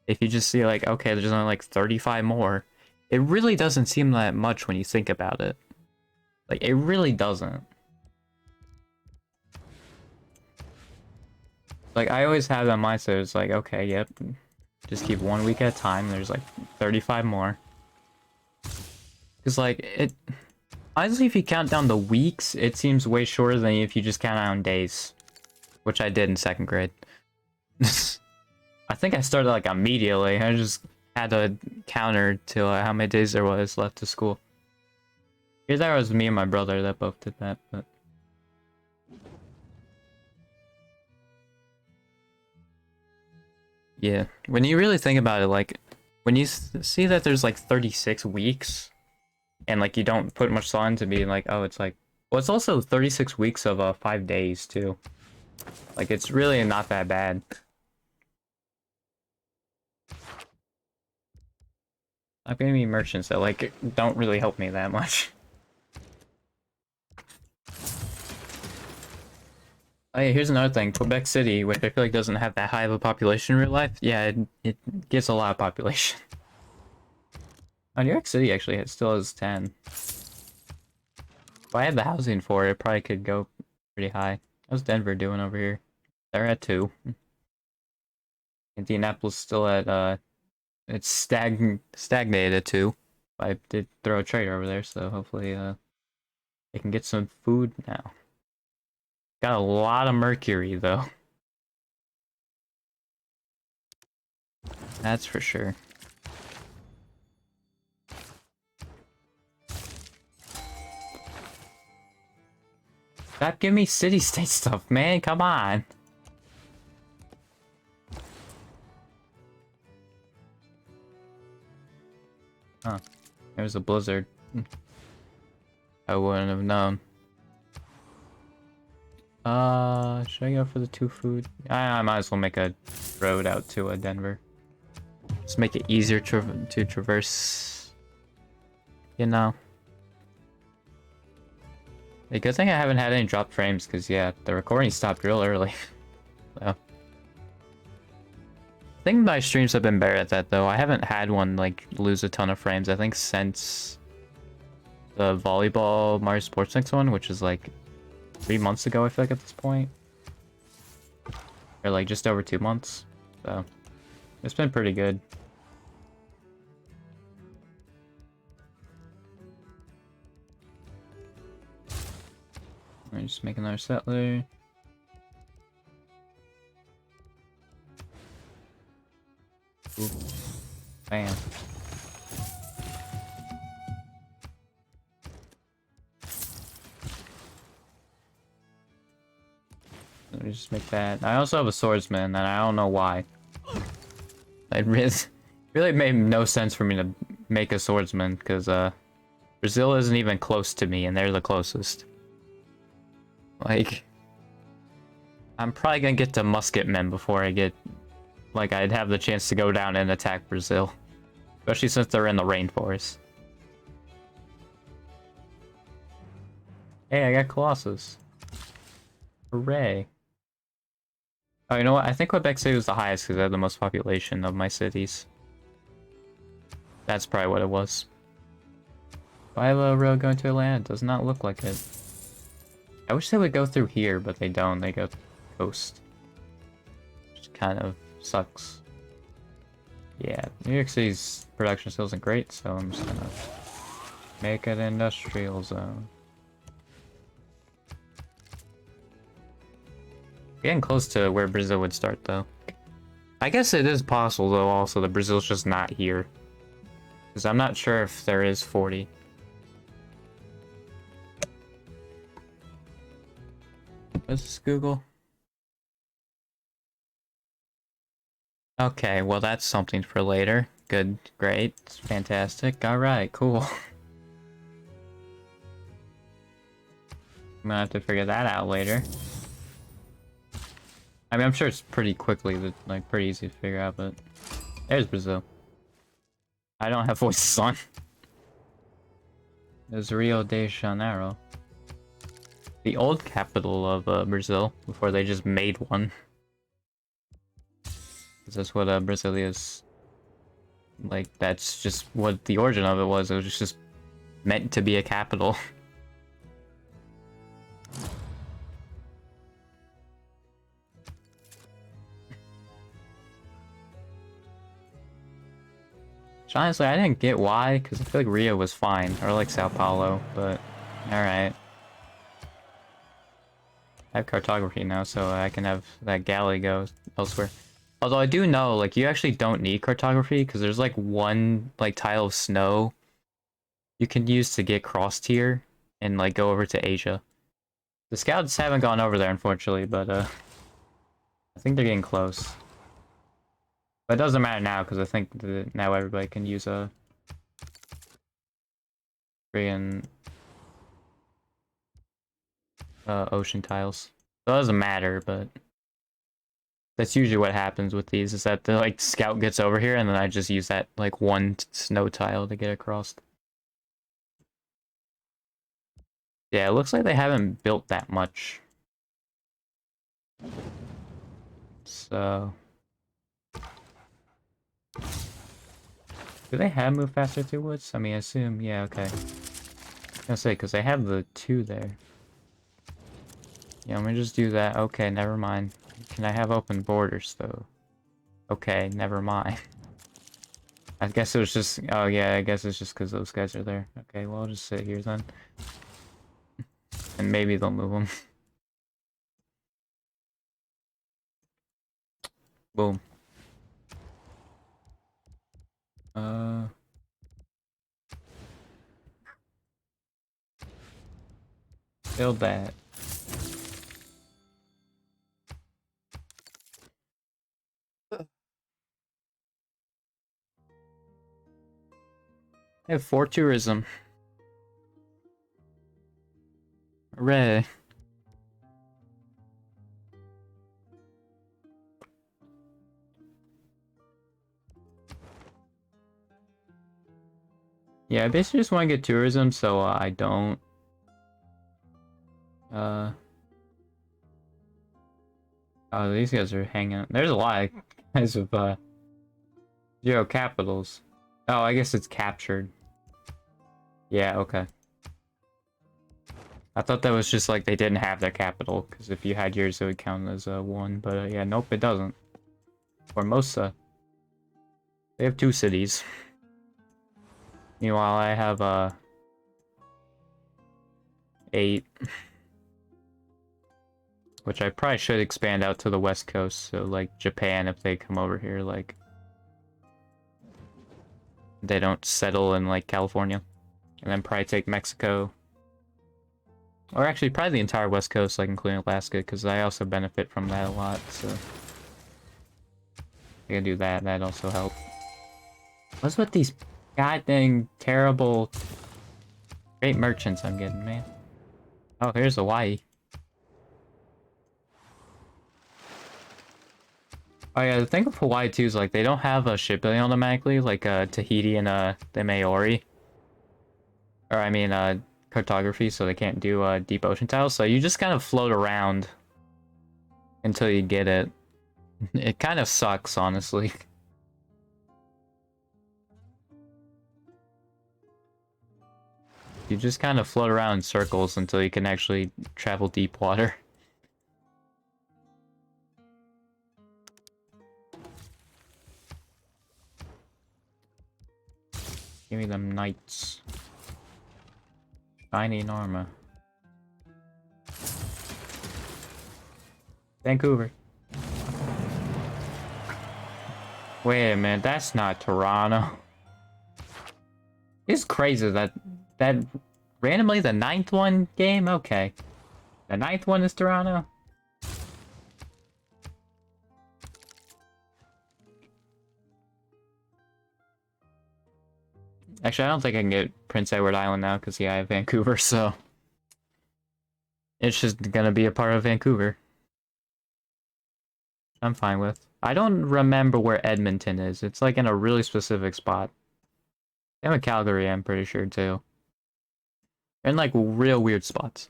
Speaker 1: if you just see like, okay, there's only like 35 more, it really doesn't seem that much when you think about it. Like, it really doesn't. Like, I always have that mindset, it's like, okay, yep, just keep 1 week at a time, there's like 35 more. Because like, it... Honestly, if you count down the weeks, it seems way shorter than if you just count down days. Which I did in 2nd grade. I think I started like immediately. I just had to counter to how many days there was left to school. Either that was me and my brother that both did that, but... Yeah, when you really think about it, like, when you see that there's like 36 weeks, and like you don't put much thought into being like, oh, it's like... Well, it's also 36 weeks of 5 days, too. Like, it's really not that bad. I've gonna be merchants that like don't really help me that much. Oh yeah, here's another thing. Quebec City, which I feel like doesn't have that high of a population in real life. Yeah, it gets a lot of population. Oh, New York City actually still has 10. If I had the housing for it, it probably could go pretty high. How's Denver doing over here? They're at 2. Indianapolis still at it's stagnated at 2. I did throw a trader over there, so hopefully they can get some food now. Got a lot of mercury though. That's for sure. Stop giving me city-state stuff, man. Come on. Huh. There's a blizzard. I wouldn't have known. Should I go for the 2 food? I might as well make a road out to Denver. Just make it easier to traverse. You know. A good thing I haven't had any dropped frames, because yeah, the recording stopped real early. So. I think my streams have been better at that though. I haven't had one like lose a ton of frames, I think since the volleyball Mario Sports Mix one, which is like 3 months ago, I feel like at this point. Or like just over 2 months. So it's been pretty good. Let me just make another settler. Ooh. Bam. Let me just make that. I also have a swordsman, and I don't know why. It really made no sense for me to make a swordsman, because Brazil isn't even close to me, and they're the closest. Like, I'm probably gonna get to musketmen before I get... Like, I'd have the chance to go down and attack Brazil. Especially since they're in the rainforest. Hey, I got Colossus. Hooray. Oh, you know what? I think Quebec City was the highest because I had the most population of my cities. That's probably what it was. Philo Road going to Atlanta does not look like it. I wish they would go through here, but they don't. They go coast. Which kind of sucks. Yeah, New York City's production still isn't great, so I'm just gonna make an industrial zone. Getting close to where Brazil would start, though. I guess it is possible, though, also, that Brazil's just not here. Because I'm not sure if there is 40. Let's just Google. Okay, well, that's something for later. Good, great, fantastic. Alright, cool. I'm gonna have to figure that out later. I mean, I'm sure it's pretty quickly, like, pretty easy to figure out, but... There's Brazil. I don't have voices on. There's Rio de Janeiro. The old capital of Brazil, before they just made one. That's what Brazilia's like. That's just what the origin of it was. It was just meant to be a capital. Honestly, I didn't get why, because I feel like Rio was fine, or like Sao Paulo, but alright. I have cartography now, so I can have that galley go elsewhere. Although I do know, like, you actually don't need cartography, because there's like one, like, tile of snow you can use to get cross tier and, like, go over to Asia. The scouts haven't gone over there, unfortunately, but, I think they're getting close. But it doesn't matter now, because I think that now everybody can use a friggin' ocean tiles. So it doesn't matter, but that's usually what happens with these, is that the like scout gets over here and then I just use that like one snow tile to get across. Yeah, it looks like they haven't built that much. So do they have move faster through woods? I mean, I assume, yeah, okay. I was gonna say, because they have the 2 there. Yeah, let me just do that. Okay, never mind. Can I have open borders, though? Okay, never mind. I guess it was just... Oh, yeah, I guess it's just because those guys are there. Okay, well, I'll just sit here then. And maybe they'll move them. Boom. Build that. I have 4 tourism. Hooray. Yeah, I basically just want to get tourism, so I don't... Oh, these guys are hanging... There's a lot of guys with, 0 capitals. Oh, I guess it's captured. Yeah, okay. I thought that was just like they didn't have their capital, because if you had yours, it would count as 1, but yeah, nope, it doesn't. Formosa. They have 2 cities. Meanwhile, I have, 8. Which I probably should expand out to the west coast, so like Japan, if they come over here, like they don't settle in like California. And then probably take Mexico. Or actually probably the entire west coast, like including Alaska, because I also benefit from that a lot, so I can do that, that'd also help. What's with these goddamn terrible great merchants I'm getting, man? Oh, here's Hawaii. Oh yeah, the thing with Hawaii too is like they don't have a shipbuilding automatically, like Tahiti and the Maori. Or I mean cartography, so they can't do deep ocean tiles, so you just kind of float around until you get it. It kind of sucks, honestly. You just kind of float around in circles until you can actually travel deep water. Give me them knights. Shiny armor. Vancouver. Wait a minute, that's not Toronto. It's crazy that randomly the 9th one game? Okay. The 9th one is Toronto? Actually, I don't think I can get Prince Edward Island now, because yeah, I have Vancouver, so... It's just gonna be a part of Vancouver. I'm fine with. I don't remember where Edmonton is. It's like in a really specific spot. I'm in Calgary, I'm pretty sure, too. In like real weird spots.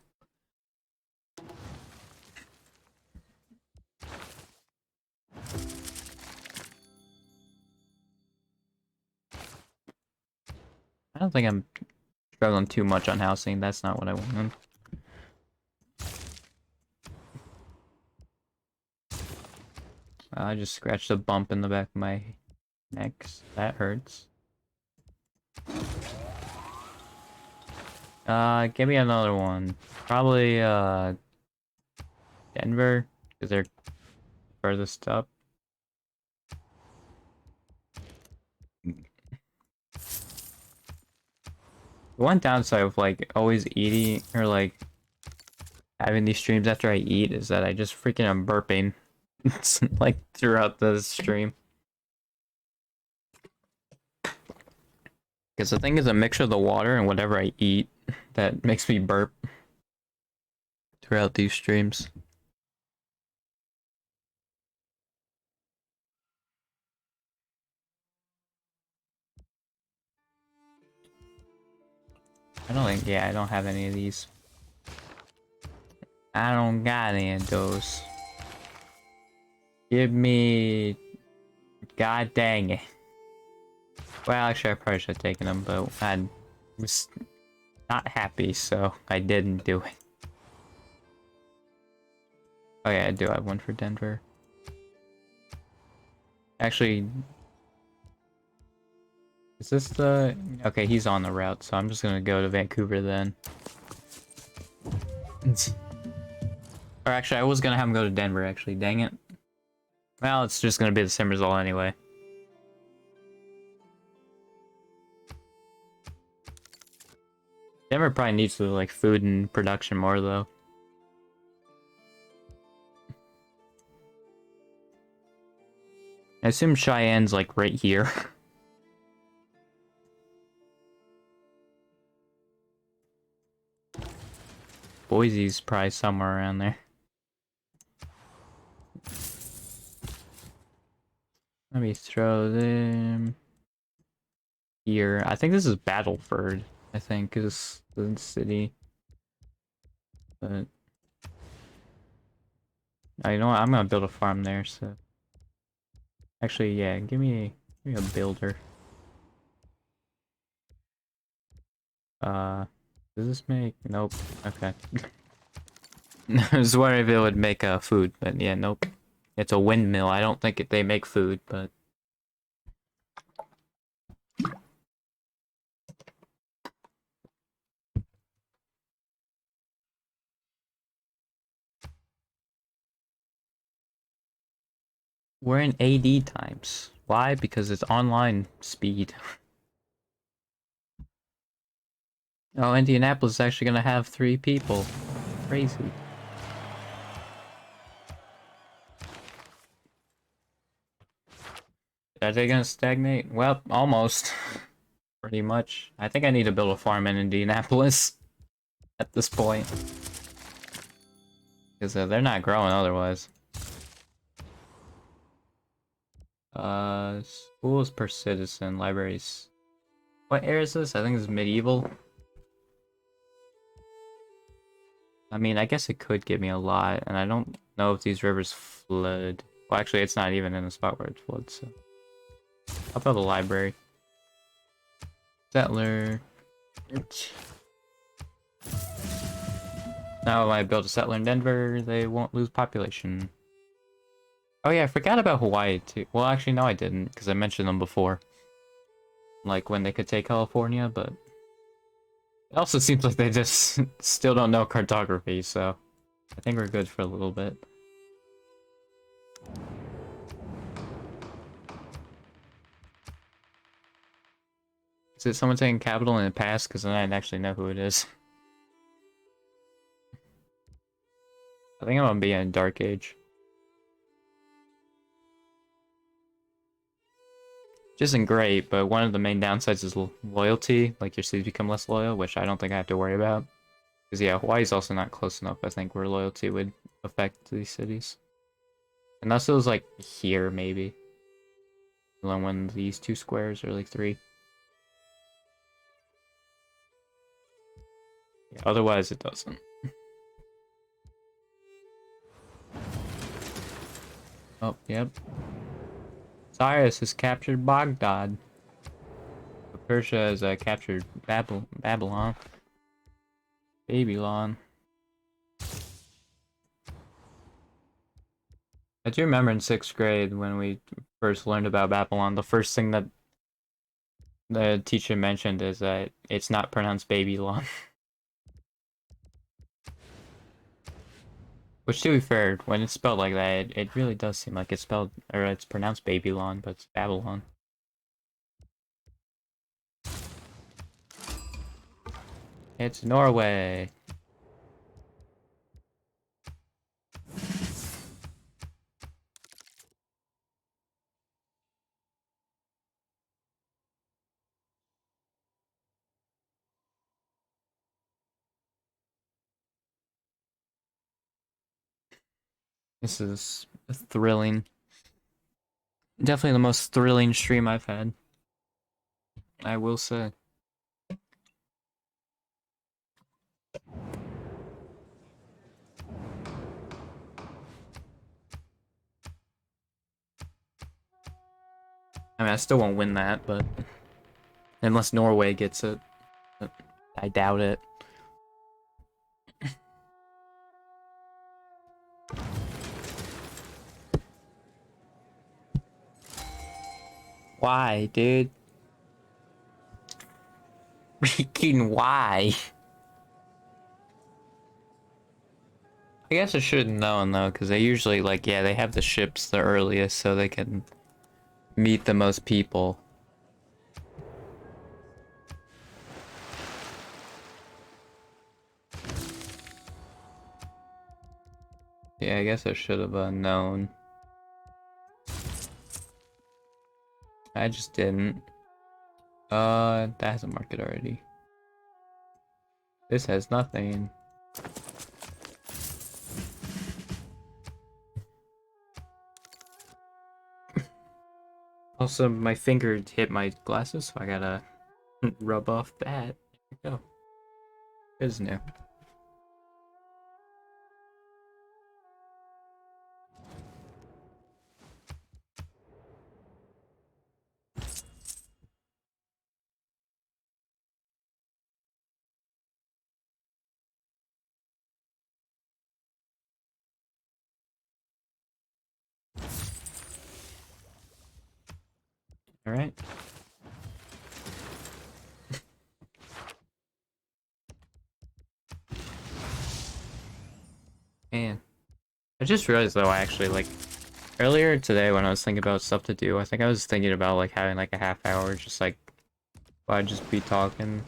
Speaker 1: I don't think I'm struggling too much on housing. That's not what I wanted. I just scratched a bump in the back of my neck. That hurts. Give me another one. Probably, Denver, because they're furthest up. One downside of, like, always eating, or, like, having these streams after I eat is that I just freaking am burping. It's, like, throughout the stream. Because the thing is a mixture of the water and whatever I eat that makes me burp throughout these streams. I don't think, yeah, I don't have any of these. I don't got any of those. Give me... God dang it. Well, actually, I probably should have taken them, but I was not happy, so I didn't do it. Oh yeah, I do have one for Denver. Actually... Is this the... Okay, he's on the route, so I'm just gonna go to Vancouver then. Or actually, I was gonna have him go to Denver, actually. Dang it. Well, it's just gonna be the same result anyway. Denver probably needs to, like, food and production more, though. I assume Cheyenne's, like, right here. Boise's probably somewhere around there. Let me throw them here. I think this is Battleford, I think, is the city. But... Oh, you know what? I'm gonna build a farm there, so... Actually, yeah, give me a builder. Does this make... Nope. Okay. I was wondering if it would make food, but yeah, nope. It's a windmill. I don't think they make food, but... We're in AD times. Why? Because it's online speed. Oh, Indianapolis is actually gonna have 3 people. Crazy. Are they gonna stagnate? Well, almost. Pretty much. I think I need to build a farm in Indianapolis at this point. Because they're not growing otherwise. Schools per citizen, libraries. What era is this? I think it's medieval. I mean, I guess it could give me a lot, and I don't know if these rivers flood. Well, actually, it's not even in a spot where it floods, so... I'll build a library. Settler. Now if I build a settler in Denver, they won't lose population. Oh yeah, I forgot about Hawaii too. Well, actually, no I didn't, because I mentioned them before. Like, when they could take California, but... It also seems like they just still don't know cartography, so... I think we're good for a little bit. Is it someone taking capital in the past? Because then I'd actually know who it is. I think I'm gonna be in Dark Age. Which isn't great, but one of the main downsides is loyalty. Like, your cities become less loyal, which I don't think I have to worry about. Because, yeah, Hawaii's also not close enough, I think, where loyalty would affect these cities. Unless it was, like, here, maybe. Along one of these 2 squares, or, like, 3. Yeah, otherwise, it doesn't. Oh, yep. Cyrus has captured Baghdad. Persia has captured Babylon. Babylon. I do remember in 6th grade when we first learned about Babylon, the first thing that the teacher mentioned is that it's not pronounced Babylon. Which, to be fair, when it's spelled like that, it really does seem like it's spelled, or it's pronounced Babylon, but it's Babylon. It's Norway. This is thrilling. Definitely the most thrilling stream I've had, I will say. I mean, I still won't win that, but unless Norway gets it, I doubt it. Why, dude? Freaking why? I guess I should have known though, because they usually like, yeah, they have the ships the earliest so they can meet the most people. Yeah, I guess I should have known. I just didn't. That has a market already. This has nothing. Also, my finger hit my glasses, so I gotta rub off that. There we go. It's new. Alright. Man. I just realized though, I actually like earlier today when I was thinking about stuff to do, I think I was thinking about like having like a half hour just like I'd just be talking.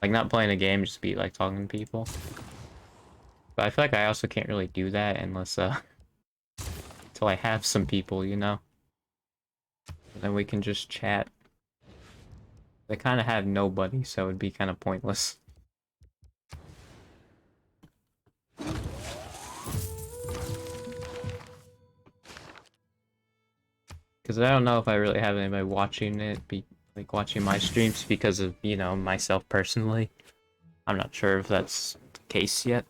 Speaker 1: Like not playing a game, just be like talking to people. But I feel like I also can't really do that unless until I have some people, you know? And then we can just chat. I kind of have nobody, so it'd be kind of pointless. Because I don't know if I really have anybody watching it, like watching my streams because of, you know, myself personally. I'm not sure if that's the case yet.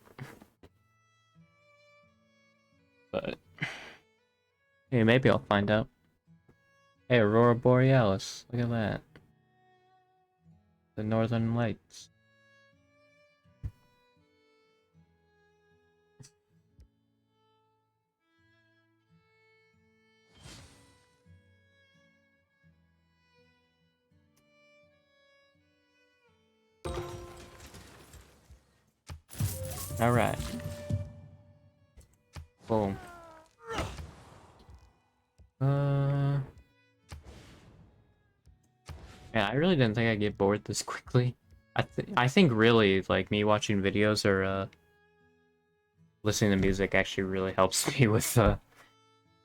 Speaker 1: But hey, maybe I'll find out. Hey, Aurora Borealis, look at that. The Northern Lights. Alright. Boom. Yeah, I really didn't think I'd get bored this quickly. I think really, like, me watching videos or, listening to music actually really helps me with,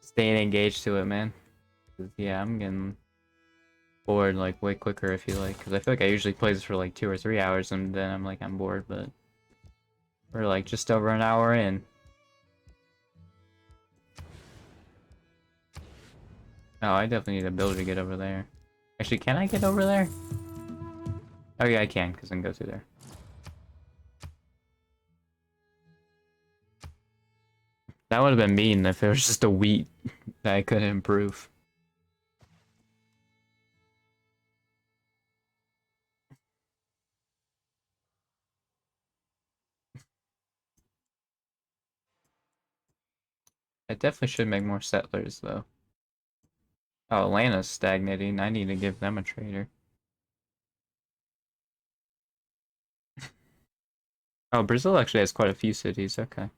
Speaker 1: staying engaged to it, man. 'Cause, yeah, I'm getting bored, like, way quicker, I feel like. Because I feel like I usually play this for, like, 2 or 3 hours, and then I'm like, I'm bored, but we're, like, just over an hour in. Oh, I definitely need a builder to get over there. Actually, can I get over there? Oh yeah, I can, because I can go through there. That would have been mean if it was just a wheat that I couldn't improve. I definitely should make more settlers, though. Oh, Atlanta's stagnating. I need to give them a trader. Oh, Brazil actually has quite a few cities. Okay.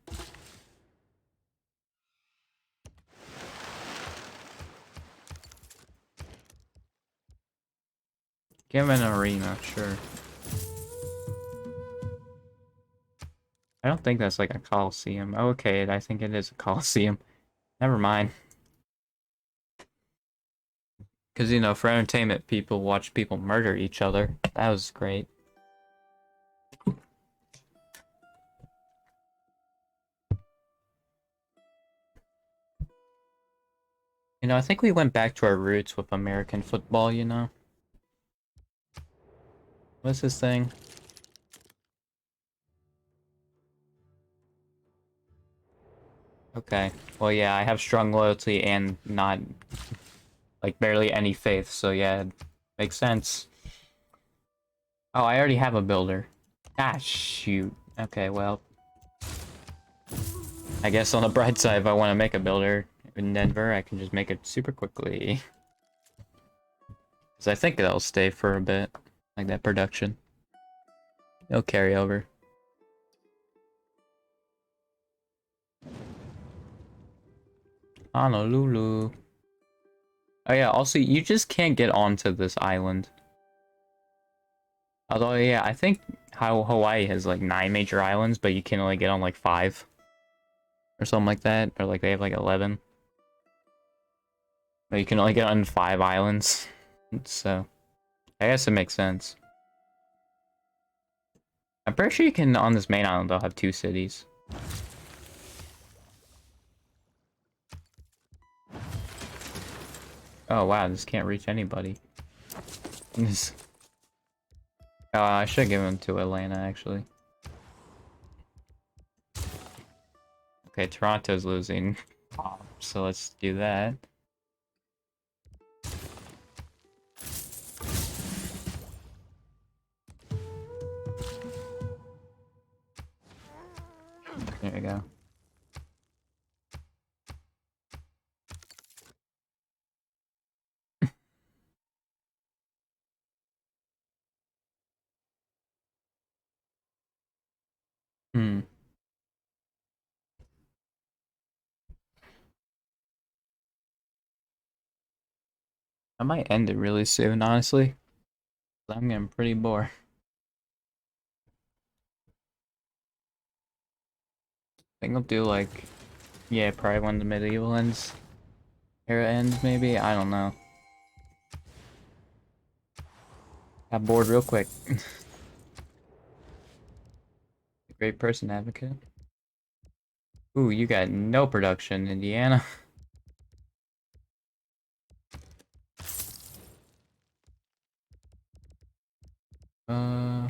Speaker 1: Give them an arena, sure. I don't think that's like a coliseum. Okay, I think it is a coliseum. Never mind. Because, you know, for entertainment, people watch people murder each other. That was great. You know, I think we went back to our roots with American football, you know? What's this thing? Okay. Well, yeah, I have strong loyalty and not, like, barely any faith, so yeah, it makes sense. Oh, I already have a builder. Ah, shoot. Okay, well. I guess on the bright side, if I want to make a builder in Denver, I can just make it super quickly. Because I think that'll stay for a bit, like that production. It'll carry over. Honolulu. Oh yeah, also, you just can't get onto this island. Although, yeah, I think how Hawaii has like 9 major islands, but you can only get on like 5. Or something like that. Or like they have like 11. But you can only get on 5 islands. So, I guess it makes sense. I'm pretty sure you can, on this main island, they'll have 2 cities. Oh wow, this can't reach anybody. This... Oh, I should give him to Atlanta, actually. Okay, Toronto's losing. So let's do that. There you go. Hmm. I might end it really soon, honestly. I'm getting pretty bored. I think I'll do like, yeah, probably when the medieval era ends, maybe? I don't know. Got bored real quick. Great person advocate. Ooh, you got no production, Indiana. Uh,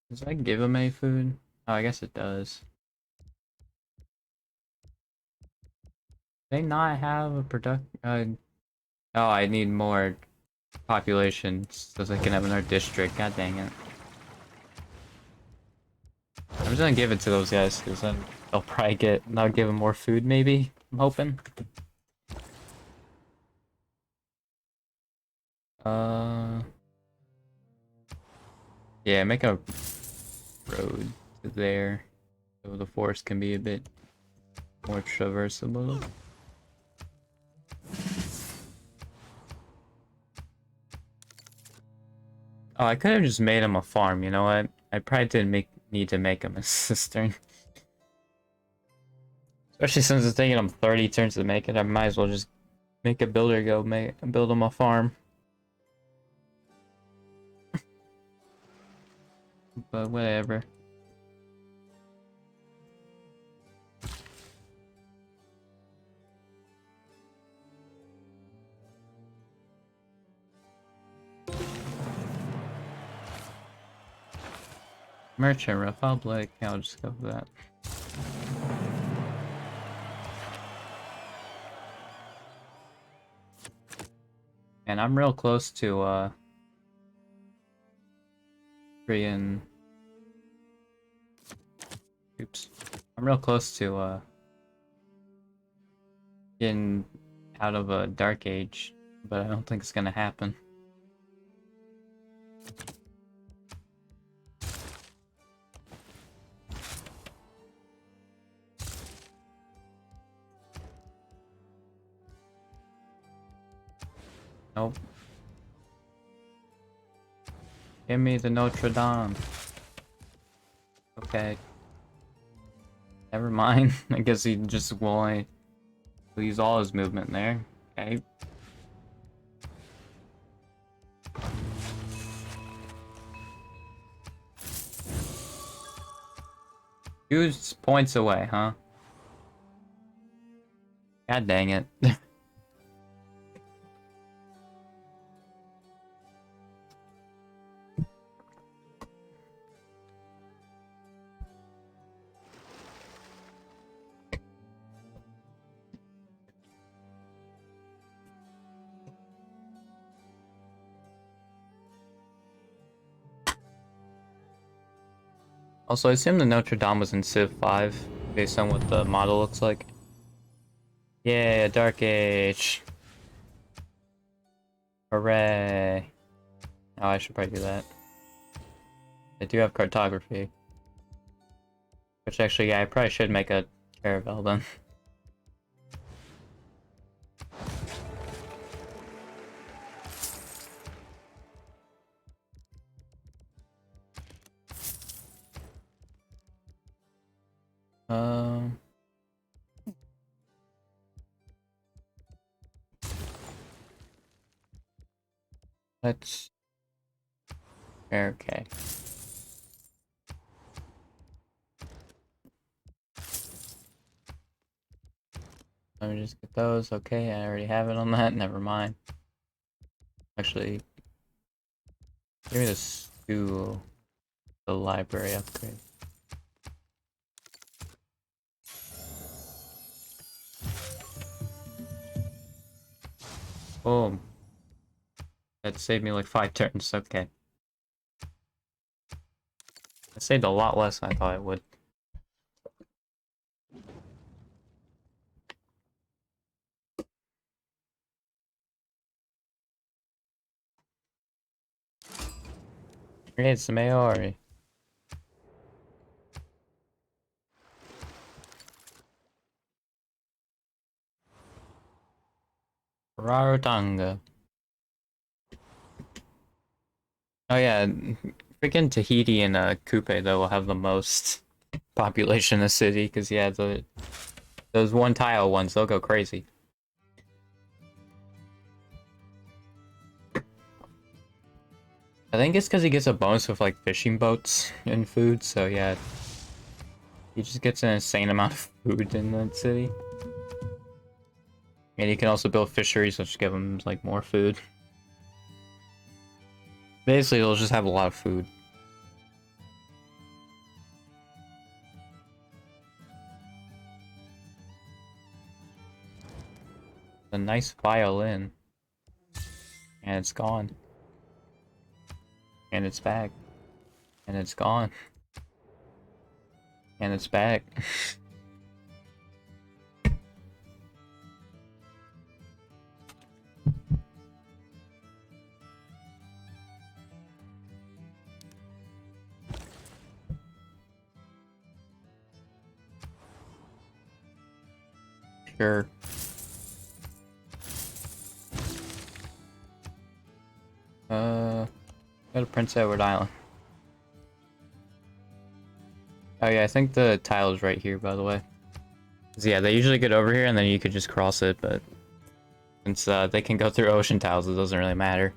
Speaker 1: does that give him any food? Oh, I guess it does. They not have a oh, I need more population so they can have another district. God dang it. I'm just gonna give it to those guys because then they'll probably I'll give them more food maybe. I'm hoping. Uh, yeah, make a road to there so the forest can be a bit more traversable. Oh, I could have just made him a farm, you know what? I probably didn't need to make him a cistern. Especially since it's taking him 30 turns to make it, I might as well just make a builder build him a farm. But whatever. Merchant Republic, yeah, I'll just go with that. And I'm real close to Korean. Oops. I'm real close to getting out of a dark age, but I don't think it's gonna happen. Nope. Give me the Notre Dame. Okay. Never mind. I guess he just will use all his movement there. Okay. Two points away, huh? God dang it. Also, I assume the Notre Dame was in Civ 5, based on what the model looks like. Yeah, Dark Age. Hooray. Oh, I should probably do that. I do have cartography. Which actually, yeah, I probably should make a caravel then. Um... Let's... Okay. Let me just get those. Okay, I already have it on that. Never mind. Actually, give me the school. The library upgrade. Boom. That saved me like 5 turns. Okay. It saved a lot less than I thought it would. Create some Maori. Rarotonga. Oh yeah, freaking Tahiti and Kupe though will have the most population in the city, because yeah, those one tile ones, they'll go crazy. I think it's because he gets a bonus with like fishing boats and food, so yeah. He just gets an insane amount of food in the city. And you can also build fisheries, which give them like more food. Basically, they'll just have a lot of food. A nice violin. And it's gone. And it's back. And it's gone. And it's back. Sure. Go to Prince Edward Island. Oh yeah, I think the tile is right here, by the way. 'Cause yeah, they usually get over here and then you could just cross it, but since they can go through ocean tiles, it doesn't really matter.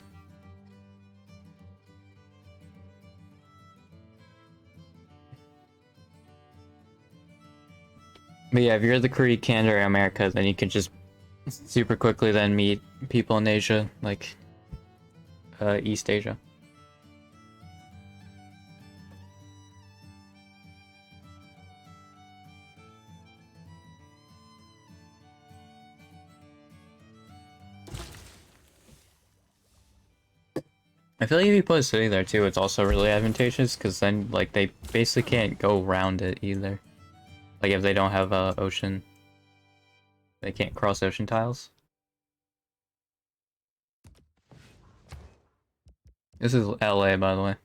Speaker 1: But yeah, if you're the Creed Canada or America, then you can just super quickly then meet people in Asia, like East Asia. I feel like if you put a city there too, it's also really advantageous, because then like they basically can't go around it either. Like if they don't have ocean. They can't cross ocean tiles. This is LA, by the way.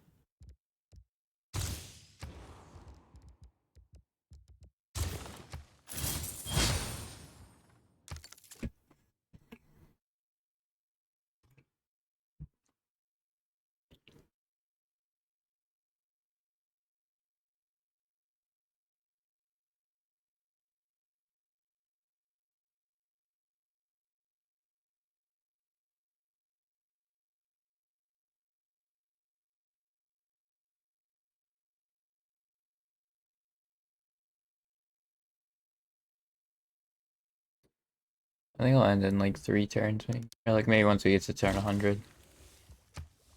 Speaker 1: I think I'll end in like 3 turns, maybe. Or like maybe once we get to turn 100.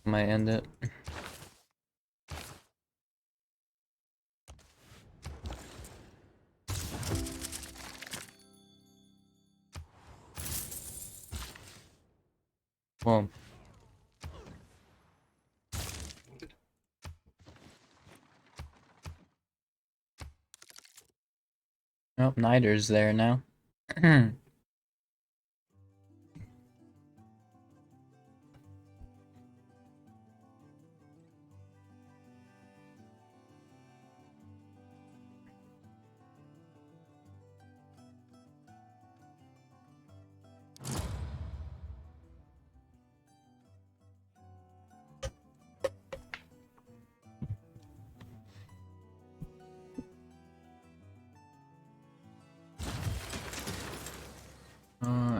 Speaker 1: I might end it. Boom. Nope, Nider's there now.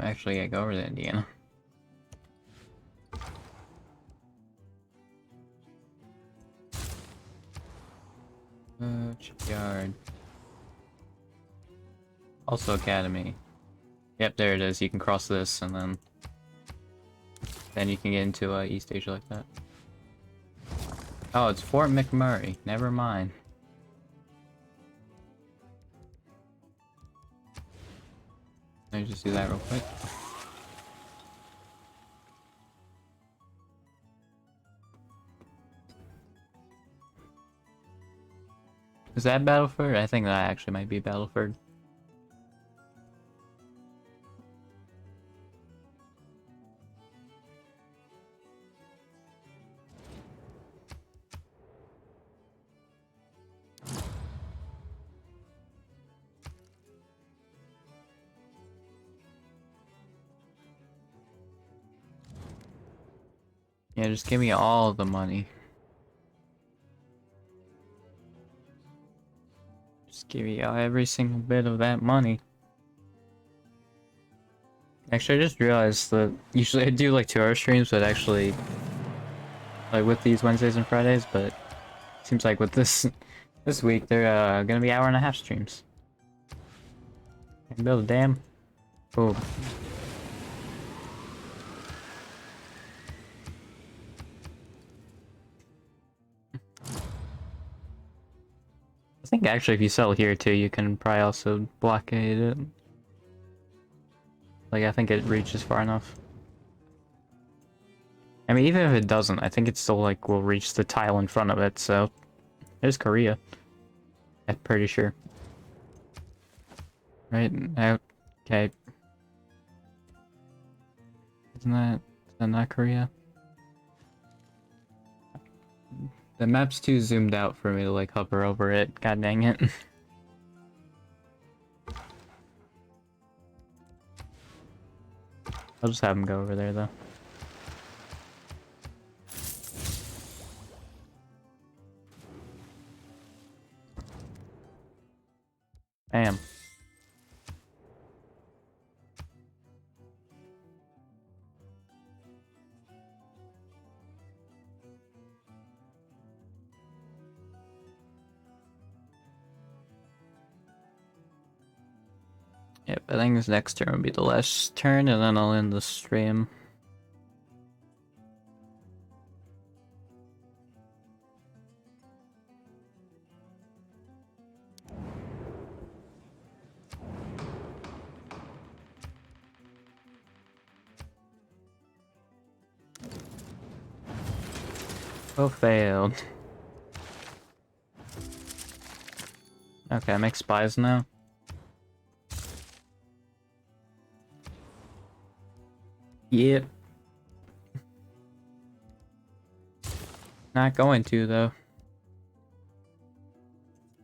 Speaker 1: Actually, yeah, go over to Indiana. Shipyard. Also Academy. Yep, there it is. You can cross this, and then you can get into East Asia like that. Oh, it's Fort McMurray. Never mind. Let me just do that real quick. Is that Battleford? I think that actually might be Battleford. Yeah, just give me all the money. Just give me every single bit of that money. Actually, I just realized that usually I do like 2-hour streams, but actually, like with these Wednesdays and Fridays, but seems like with this week, they're gonna be 1.5-hour streams. I can build a dam. Oh. I think actually if you sell here too, you can probably also blockade it. Like, I think it reaches far enough. I mean, even if it doesn't, I think it still, like, will reach the tile in front of it, so... There's Korea. I'm pretty sure. Right? Okay. Isn't that not Korea? The map's too zoomed out for me to, like, hover over it. God dang it. I'll just have him go over there, though. Bam. Yep, I think this next turn will be the last turn, and then I'll end the stream. Oh, failed. Okay, I make spies now. Yep. Not going to though.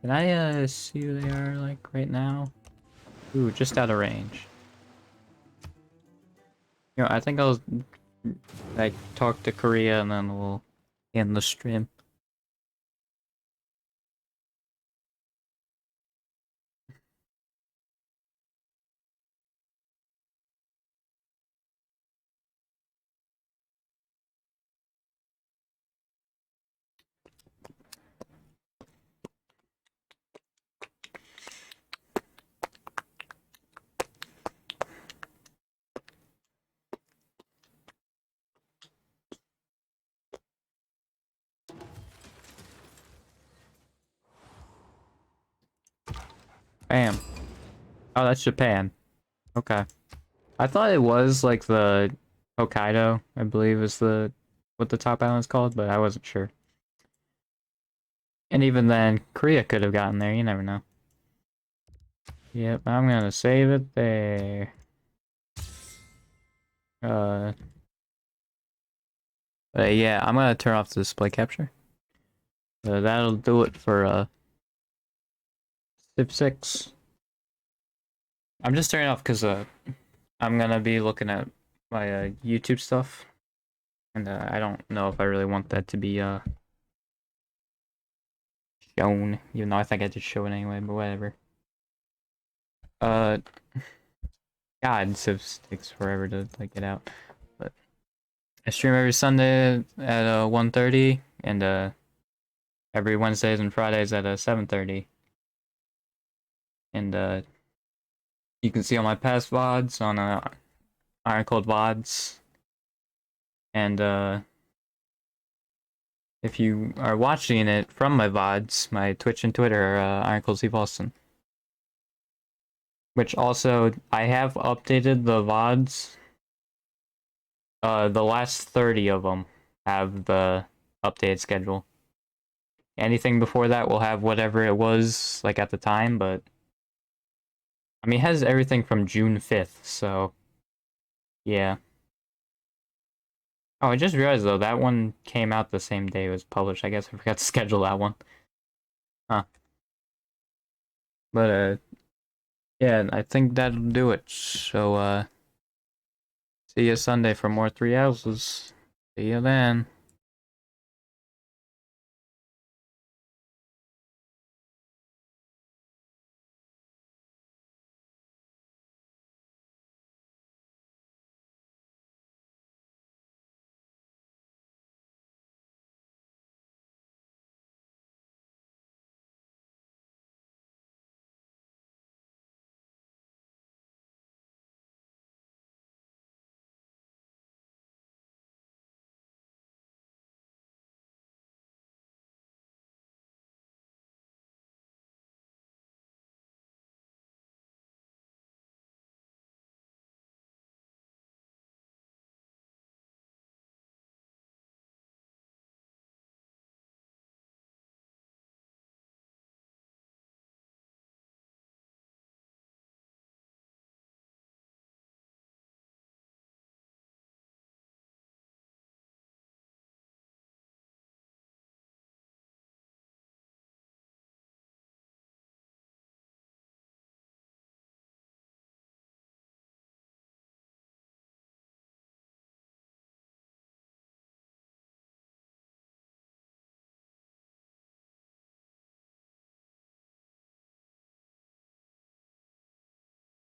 Speaker 1: Can I see who they are like right now? Ooh, just out of range. You know, I think I'll like talk to Korea and then we'll end the stream. Bam. Oh, that's Japan. Okay. I thought it was like the Hokkaido, I believe is the what the top island's called, but I wasn't sure. And even then, Korea could have gotten there, you never know. Yep, I'm gonna save it there. Uh, yeah, I'm gonna turn off the display capture. That'll do it for Civ 6. I'm just turning off because I'm gonna be looking at my YouTube stuff, and I don't know if I really want that to be shown, even though I think I did show it anyway, but whatever. Uh, God, Civ takes forever to like get out, but I stream every Sunday at 1:30, and every Wednesdays and Fridays at 7:30, and you can see all my past VODs on Iron Cold VODs, and if you are watching it from my VODs, my Twitch and Twitter are Iron Cold Steve Austin. Which also, I have updated the VODs. The last 30 of them have the updated schedule. Anything before that will have whatever it was, like, at the time, but... I mean, it has everything from June 5th, so... Yeah. Oh, I just realized, though, that one came out the same day it was published. I guess I forgot to schedule that one. Huh. But, yeah, I think that'll do it. So, see you Sunday for more 3 houses. See you then.